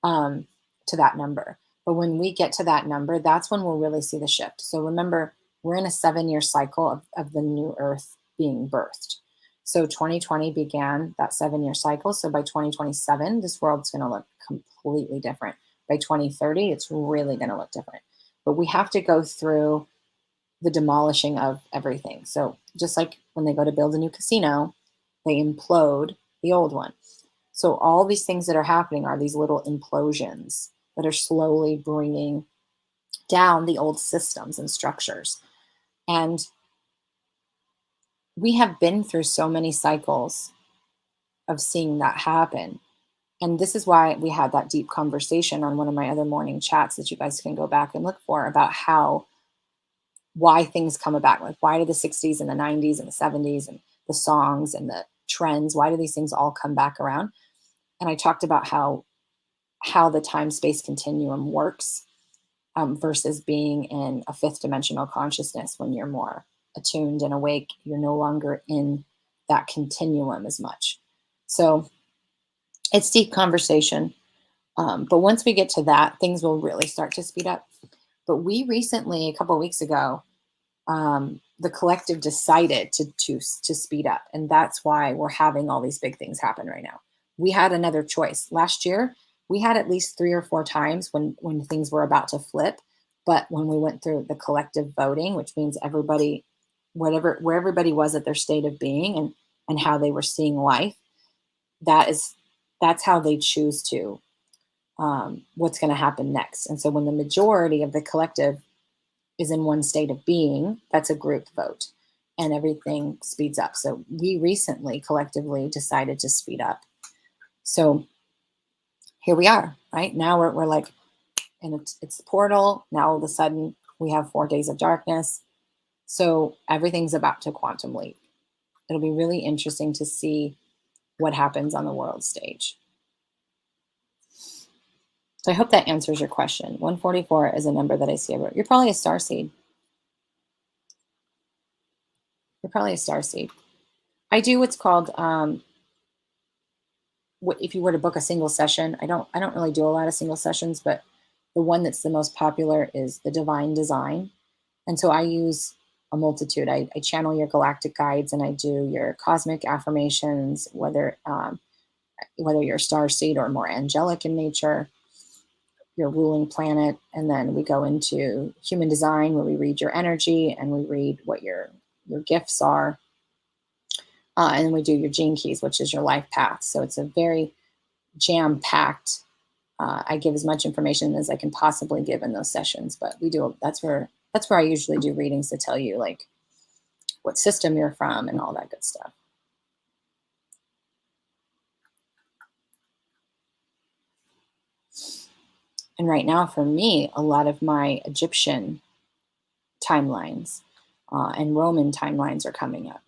to that number. But when we get to that number, that's when we'll really see the shift. So remember, we're in a 7-year cycle of the new earth being birthed. So 2020 began that 7-year cycle. So by 2027, this world's going to look completely different. By 2030, it's really going to look different. But we have to go through the demolishing of everything. So just like when they go to build a new casino, they implode the old one. So all these things that are happening are these little implosions that are slowly bringing down the old systems and structures. And we have been through so many cycles of seeing that happen. And this is why we had that deep conversation on one of my other morning chats that you guys can go back and look for, about why things come back. Like, why do the 60s and the 90s and the 70s and the songs and the trends, why do these things all come back around? And I talked about how the time-space continuum works versus being in a 5th dimensional consciousness. When you're more attuned and awake, you're no longer in that continuum as much. So it's deep conversation. But once we get to that, things will really start to speed up. But we recently, a couple of weeks ago, the collective decided to speed up. And that's why we're having all these big things happen right now. We had another choice. Last year, we had at least 3 or 4 times when things were about to flip. But when we went through the collective voting, which means everybody, where everybody was at their state of being and how they were seeing life, that's how they choose to what's going to happen next. And so when the majority of the collective is in one state of being, that's a group vote, and everything speeds up. So we recently collectively decided to speed up. So here we are, right? Now we're like, and it's the portal. Now all of a sudden we have 4 days of darkness. So everything's about to quantum leap. It'll be really interesting to see what happens on the world stage. So I hope that answers your question. 144 is a number that I see everywhere. You're probably a starseed. You're probably a starseed. I do what's called, if you were to book a single session, I don't really do a lot of single sessions, but the one that's the most popular is the divine design. And so I use a multitude. I channel your galactic guides, and I do your cosmic affirmations, whether you're a starseed or more angelic in nature, your ruling planet. And then we go into human design, where we read your energy and we read what your gifts are. And we do your gene keys, which is your life path. So it's a very jam-packed. I give as much information as I can possibly give in those sessions, but that's where I usually do readings, to tell you like what system you're from and all that good stuff. And right now, for me, a lot of my Egyptian timelines and Roman timelines are coming up.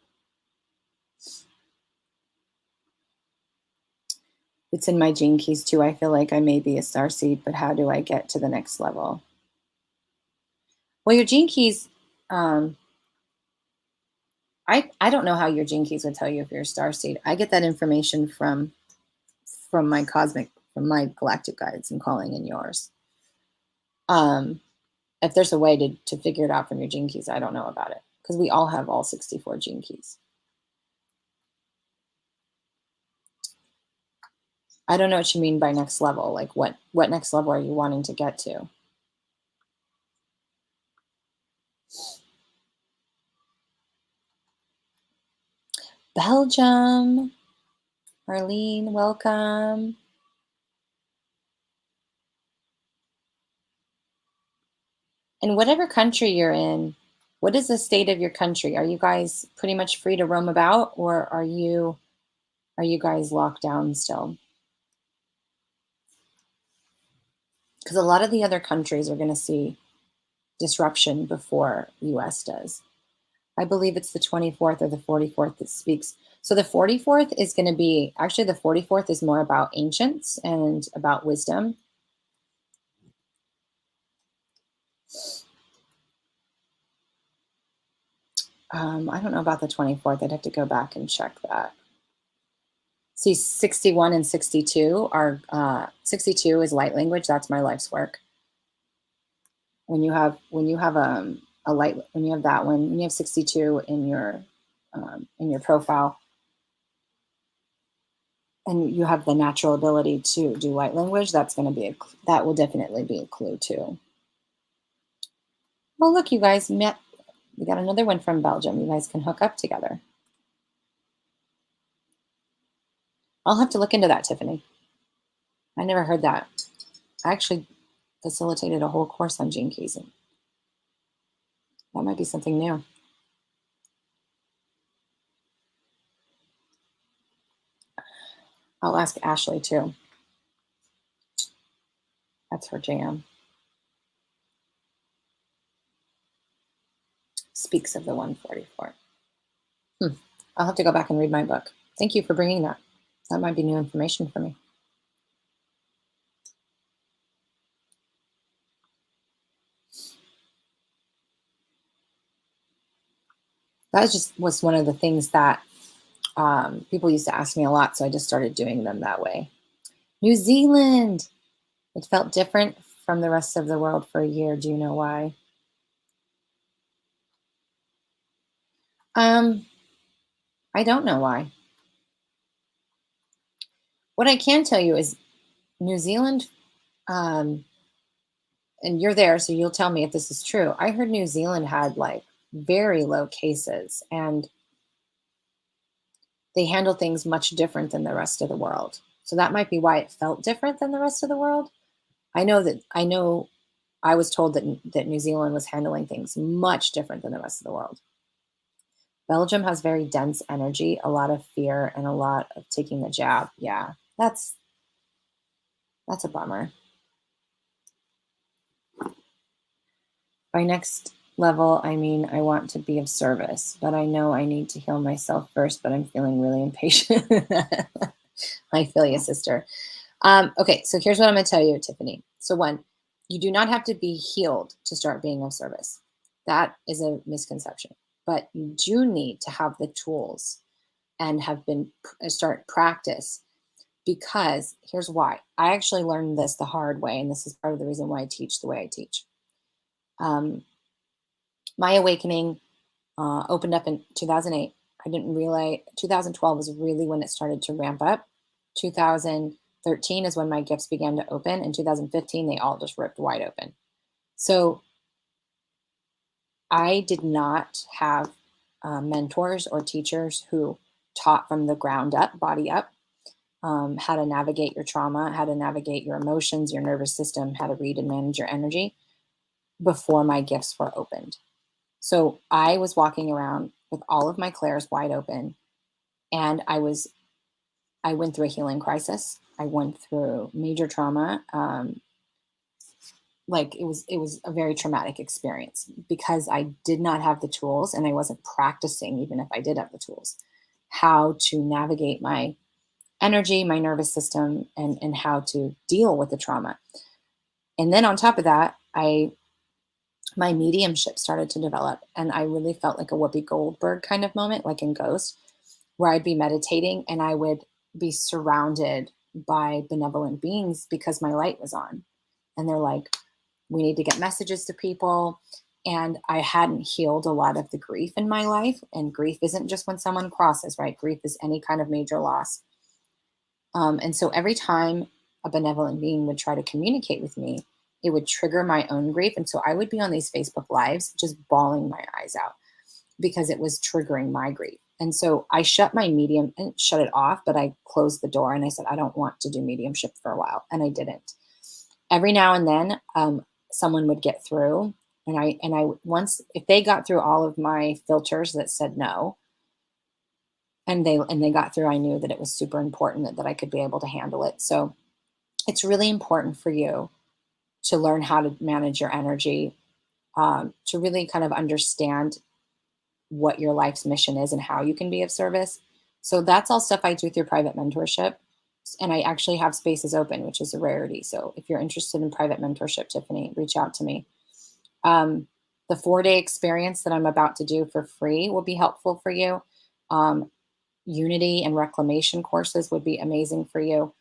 It's in my gene keys too. I feel like I may be a starseed, but how do I get to the next level? Well, your gene keys, I don't know how your gene keys would tell you if you're a starseed. I get that information from my galactic guides and calling in yours. If there's a way to figure it out from your gene keys, I don't know about it, because we all have all 64 gene keys. I don't know what you mean by next level. Like what next level are you wanting to get to? Belgium. Marlene, welcome. And whatever country you're in, what is the state of your country? Are you guys pretty much free to roam about, or are you guys locked down still? Because a lot of the other countries are going to see disruption before US does. I believe it's the 24th or the 44th that speaks. So the 44th is going to be, actually the 44th is more about ancients and about wisdom. I don't know about the 24th. I'd have to go back and check that. See, 61 and 62 are, 62 is light language. That's my life's work. When you have a light, when you have that one, when you have 62 in your profile, and you have the natural ability to do light language, that will definitely be a clue too. Well, look, you guys met. We got another one from Belgium. You guys can hook up together. I'll have to look into that, Tiffany. I never heard that. I actually facilitated a whole course on gene keys. That might be something new. I'll ask Ashley too. That's her jam. Speaks of the 144. I'll have to go back and read my book. Thank you for bringing that. That might be new information for me. That was one of the things that people used to ask me a lot, so I just started doing them that way. New Zealand. It felt different from the rest of the world for a year. Do you know why? I don't know why. What I can tell you is New Zealand, um, and you're there, so you'll tell me if this is true. I heard New Zealand had like very low cases and they handle things much different than the rest of the world. So that might be why it felt different than the rest of the world. I know I was told that New Zealand was handling things much different than the rest of the world. Belgium has very dense energy, a lot of fear, and a lot of taking the jab. Yeah, that's a bummer. By next level, I mean I want to be of service, but I know I need to heal myself first, but I'm feeling really impatient. I feel you, sister. Okay, so here's what I'm going to tell you, Tiffany. So, one, you do not have to be healed to start being of service. That is a misconception. But you do need to have the tools and have been start practice, because here's why. I actually learned this the hard way, and this is part of the reason why I teach the way I teach. My awakening opened up in 2008. I didn't realize 2012 was really when it started to ramp up. 2013 is when my gifts began to open. In 2015, they all just ripped wide open. So I did not have mentors or teachers who taught from the ground up, body up, how to navigate your trauma, how to navigate your emotions, your nervous system, how to read and manage your energy before my gifts were opened. So I was walking around with all of my clairs wide open, and I went through a healing crisis. I went through major trauma. Like it was a very traumatic experience because I did not have the tools, and I wasn't practicing, even if I did have the tools, how to navigate my energy, my nervous system, and how to deal with the trauma. And then on top of that, my mediumship started to develop, and I really felt like a Whoopi Goldberg kind of moment, like in Ghost, where I'd be meditating and I would be surrounded by benevolent beings because my light was on. And they're like, we need to get messages to people. And I hadn't healed a lot of the grief in my life. And grief isn't just when someone crosses, right? Grief is any kind of major loss. And so every time a benevolent being would try to communicate with me, it would trigger my own grief. And so I would be on these Facebook Lives just bawling my eyes out because it was triggering my grief. And so I shut my medium and shut it off, but I closed the door and I said, I don't want to do mediumship for a while. And I didn't. Every now and then, someone would get through, and I once, if they got through all of my filters that said no, and they got through, I knew that it was super important that I could be able to handle it. So it's really important for you to learn how to manage your energy, to really kind of understand what your life's mission is and how you can be of service. So that's all stuff I do through private mentorship. And I actually have spaces open, which is a rarity. So if you're interested in private mentorship, Tiffany, reach out to me. The 4-day experience that I'm about to do for free will be helpful for you. Unity and Reclamation courses would be amazing for you.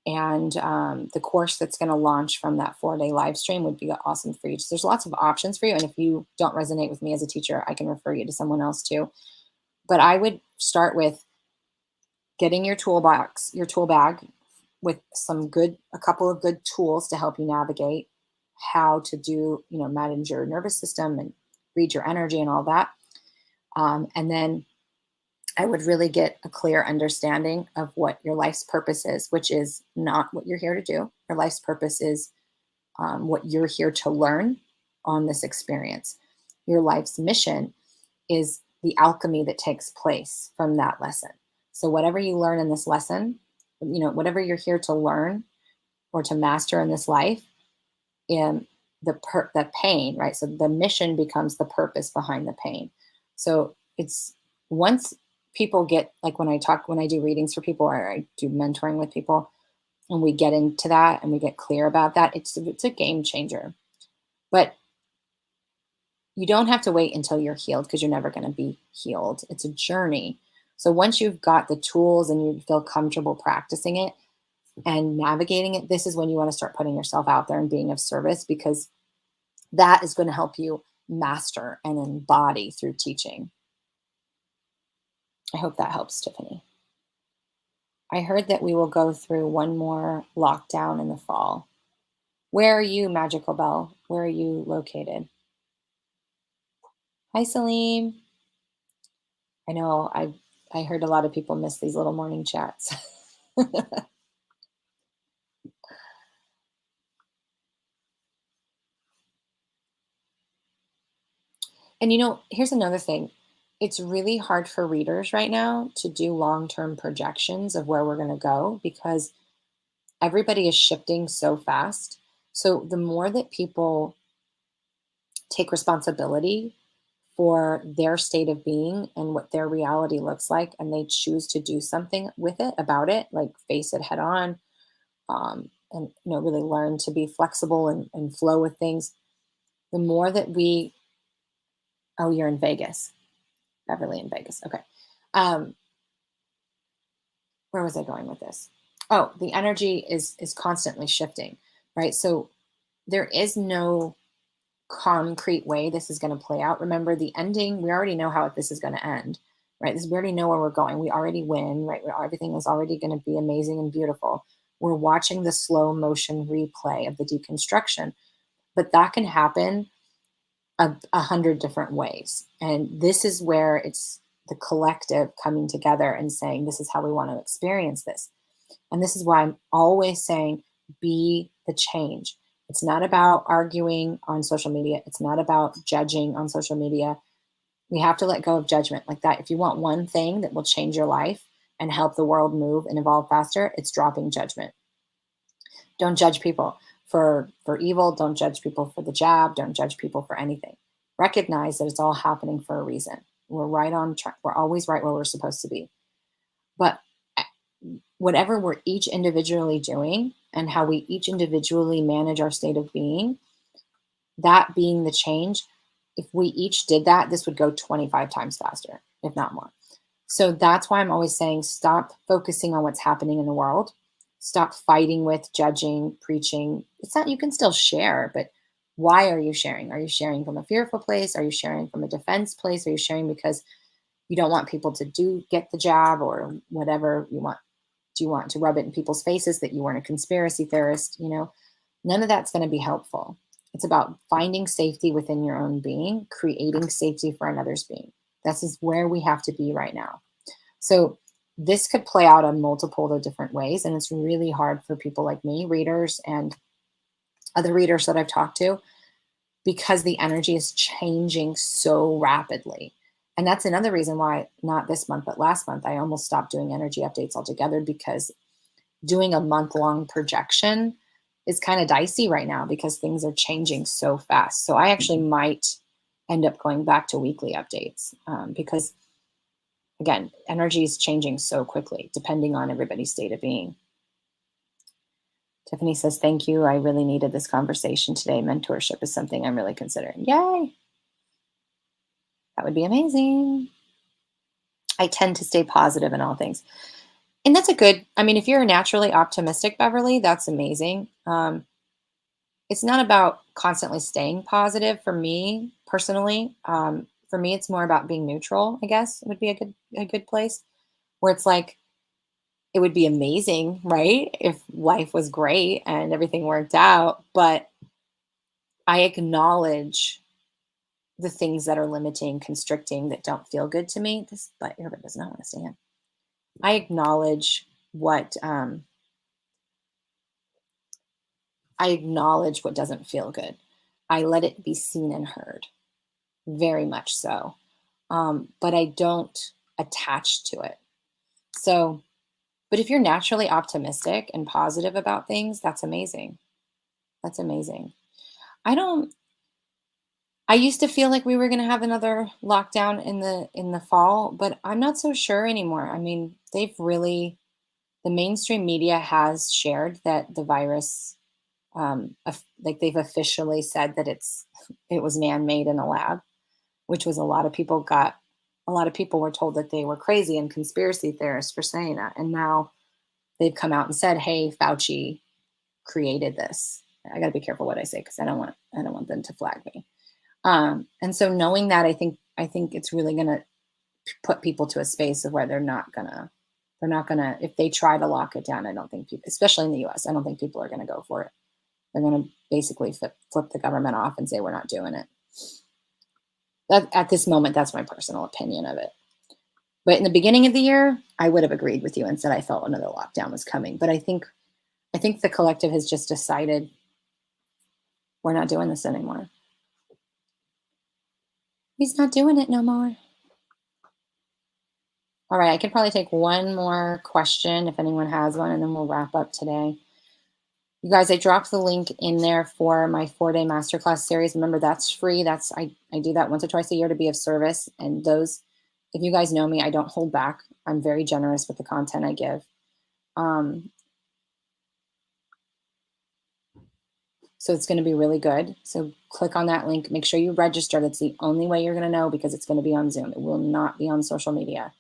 And the course that's going to launch from that 4-day live stream would be awesome for you. So there's lots of options for you. And if you don't resonate with me as a teacher, I can refer you to someone else too. But I would start with getting your toolbox, your tool bag with a couple of good tools to help you navigate how to do, manage your nervous system and read your energy and all that. And then I would really get a clear understanding of what your life's purpose is, which is not what you're here to do. Your life's purpose is what you're here to learn on this experience. Your life's mission is the alchemy that takes place from that lesson. So whatever you learn in this lesson, whatever you're here to learn or to master in this life, in the pain, right? So the mission becomes the purpose behind the pain. So it's once people get, like when I do readings for people or I do mentoring with people and we get into that and we get clear about that, it's a game changer. But you don't have to wait until you're healed because you're never going to be healed. It's a journey. So once you've got the tools and you feel comfortable practicing it and navigating it, this is when you want to start putting yourself out there and being of service, because that is going to help you master and embody through teaching. I hope that helps, Tiffany. I heard that we will go through one more lockdown in the fall. Where are you, Magical Bell? Where are you located? Hi, Salim. I know I heard a lot of people miss these little morning chats. And here's another thing. It's really hard for readers right now to do long-term projections of where we're going to go because everybody is shifting so fast. So the more that people take responsibility for their state of being and what their reality looks like, and they choose to do something with it about it, like face it head on, and really learn to be flexible and flow with things. The more that we, oh, you're in Vegas, Beverly in Vegas. Okay. Um, where was I going with this? Oh, the energy is constantly shifting, right? So there is no concrete way this is going to play out. Remember, the ending, we already know how this is going to end, right? We already know where we're going. We already win, right? Everything is already going to be amazing and beautiful. We're watching the slow motion replay of the deconstruction, but that can happen a hundred different ways. And this is where it's the collective coming together and saying, this is how we want to experience this. And this is why I'm always saying, be the change. It's not about arguing on social media. It's not about judging on social media. We have to let go of judgment like that. If you want one thing that will change your life and help the world move and evolve faster, it's dropping judgment. Don't judge people for evil. Don't judge people for the jab. Don't judge people for anything. Recognize that it's all happening for a reason. We're right on track. We're always right where we're supposed to be. But whatever we're each individually doing and how we each individually manage our state of being, that being the change, if we each did that, this would go 25 times faster, if not more. So that's why I'm always saying, stop focusing on what's happening in the world. Stop fighting with, judging, preaching. It's not, you can still share, but why are you sharing? Are you sharing from a fearful place? Are you sharing from a defense place? Are you sharing because you don't want people to get the jab or whatever you want? Do you want to rub it in people's faces that you weren't a conspiracy theorist? None of that's going to be helpful. It's about finding safety within your own being, creating safety for another's being. This is where we have to be right now. So this could play out on multiple of different ways. And it's really hard for people like me, readers and other readers that I've talked to, because the energy is changing so rapidly. And that's another reason why, not this month, but last month, I almost stopped doing energy updates altogether, because doing a month-long projection is kind of dicey right now because things are changing so fast. So I actually might end up going back to weekly updates because, again, energy is changing so quickly depending on everybody's state of being. Tiffany says, thank you. I really needed this conversation today. Mentorship is something I'm really considering. Yay. That would be amazing. I tend to stay positive in all things. And that's if you're naturally optimistic, Beverly, that's amazing. It's not about constantly staying positive for me personally. For me, it's more about being neutral, I guess would be a good place where it's like, it would be amazing, right? If life was great and everything worked out, but I acknowledge the things that are limiting, constricting, that don't feel good to me. This butt earbud does not want to stand. I acknowledge what doesn't feel good. I let it be seen and heard, very much so. But I don't attach to it. So, but if you're naturally optimistic and positive about things, that's amazing. That's amazing. I used to feel like we were going to have another lockdown in the fall, but I'm not so sure anymore. The mainstream media has shared that the virus, like they've officially said that it was man-made in a lab, which was a lot of people were told that they were crazy and conspiracy theorists for saying that. And now they've come out and said, hey, Fauci created this. I got to be careful what I say, because I don't want them to flag me. And so knowing that, I think it's really going to, put people to a space of where they're not gonna, if they try to lock it down, I don't think people, especially in the US, I don't think people are gonna go for it. They're gonna basically flip the government off and say, we're not doing it. That, at this moment, that's my personal opinion of it. But in the beginning of the year, I would have agreed with you and said I felt another lockdown was coming. But I think the collective has just decided we're not doing this anymore. He's not doing it no more. All right, I could probably take one more question if anyone has one, and then we'll wrap up today. You guys, I dropped the link in there for my 4-day masterclass series. Remember, that's free. I do that once or twice a year to be of service. And those, if you guys know me, I don't hold back. I'm very generous with the content I give. So it's going to be really good. So click on that link. Make sure you register. That's the only way you're going to know, because it's going to be on Zoom. It will not be on social media.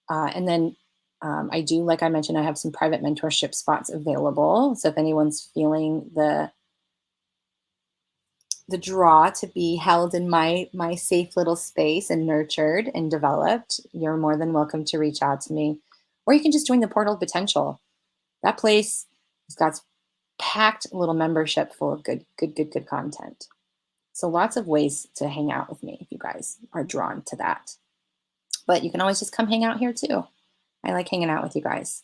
And then I do, like I mentioned, I have some private mentorship spots available. So if anyone's feeling the draw to be held in my safe little space and nurtured and developed, you're more than welcome to reach out to me. Or you can just join the Portal Potential. That place has got packed little membership full of good content. So lots of ways to hang out with me if you guys are drawn to that. But you can always just come hang out here too. I like hanging out with you guys.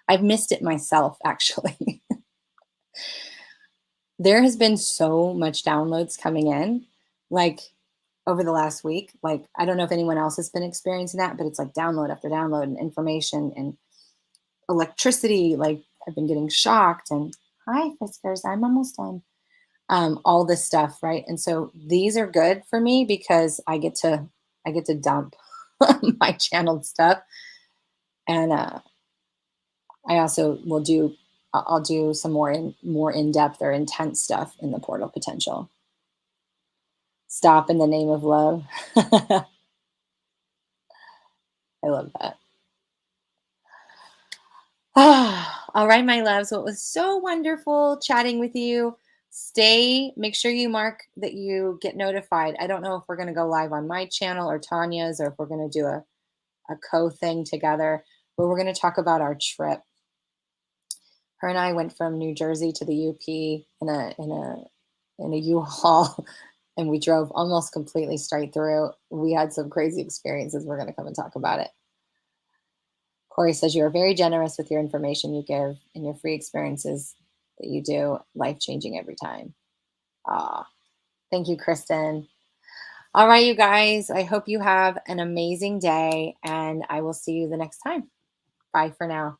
I've missed it myself, actually. There has been so much downloads coming in, like over the last week. Like, I don't know if anyone else has been experiencing that, but it's like download after download and information and electricity. Like, I've been getting shocked, and hi, Fiskers, I'm almost done. All this stuff, right? And so these are good for me because I get to dump my channeled stuff. And I also I'll do some more in-depth or intense stuff in the Portal Potential. Stop in the name of love. I love that. All right, my loves. Well, it was so wonderful chatting with you. Make sure you mark that you get notified. I don't know if we're going to go live on my channel or Tanya's, or if we're going to do a co-thing together, but we're going to talk about our trip. Her and I went from New Jersey to the UP in a U-Haul, and we drove almost completely straight through. We had some crazy experiences. We're going to come and talk about it. Corey says, you're very generous with your information you give and your free experiences that you do. Life-changing every time. Thank you, Kristen. All right, you guys. I hope you have an amazing day, and I will see you the next time. Bye for now.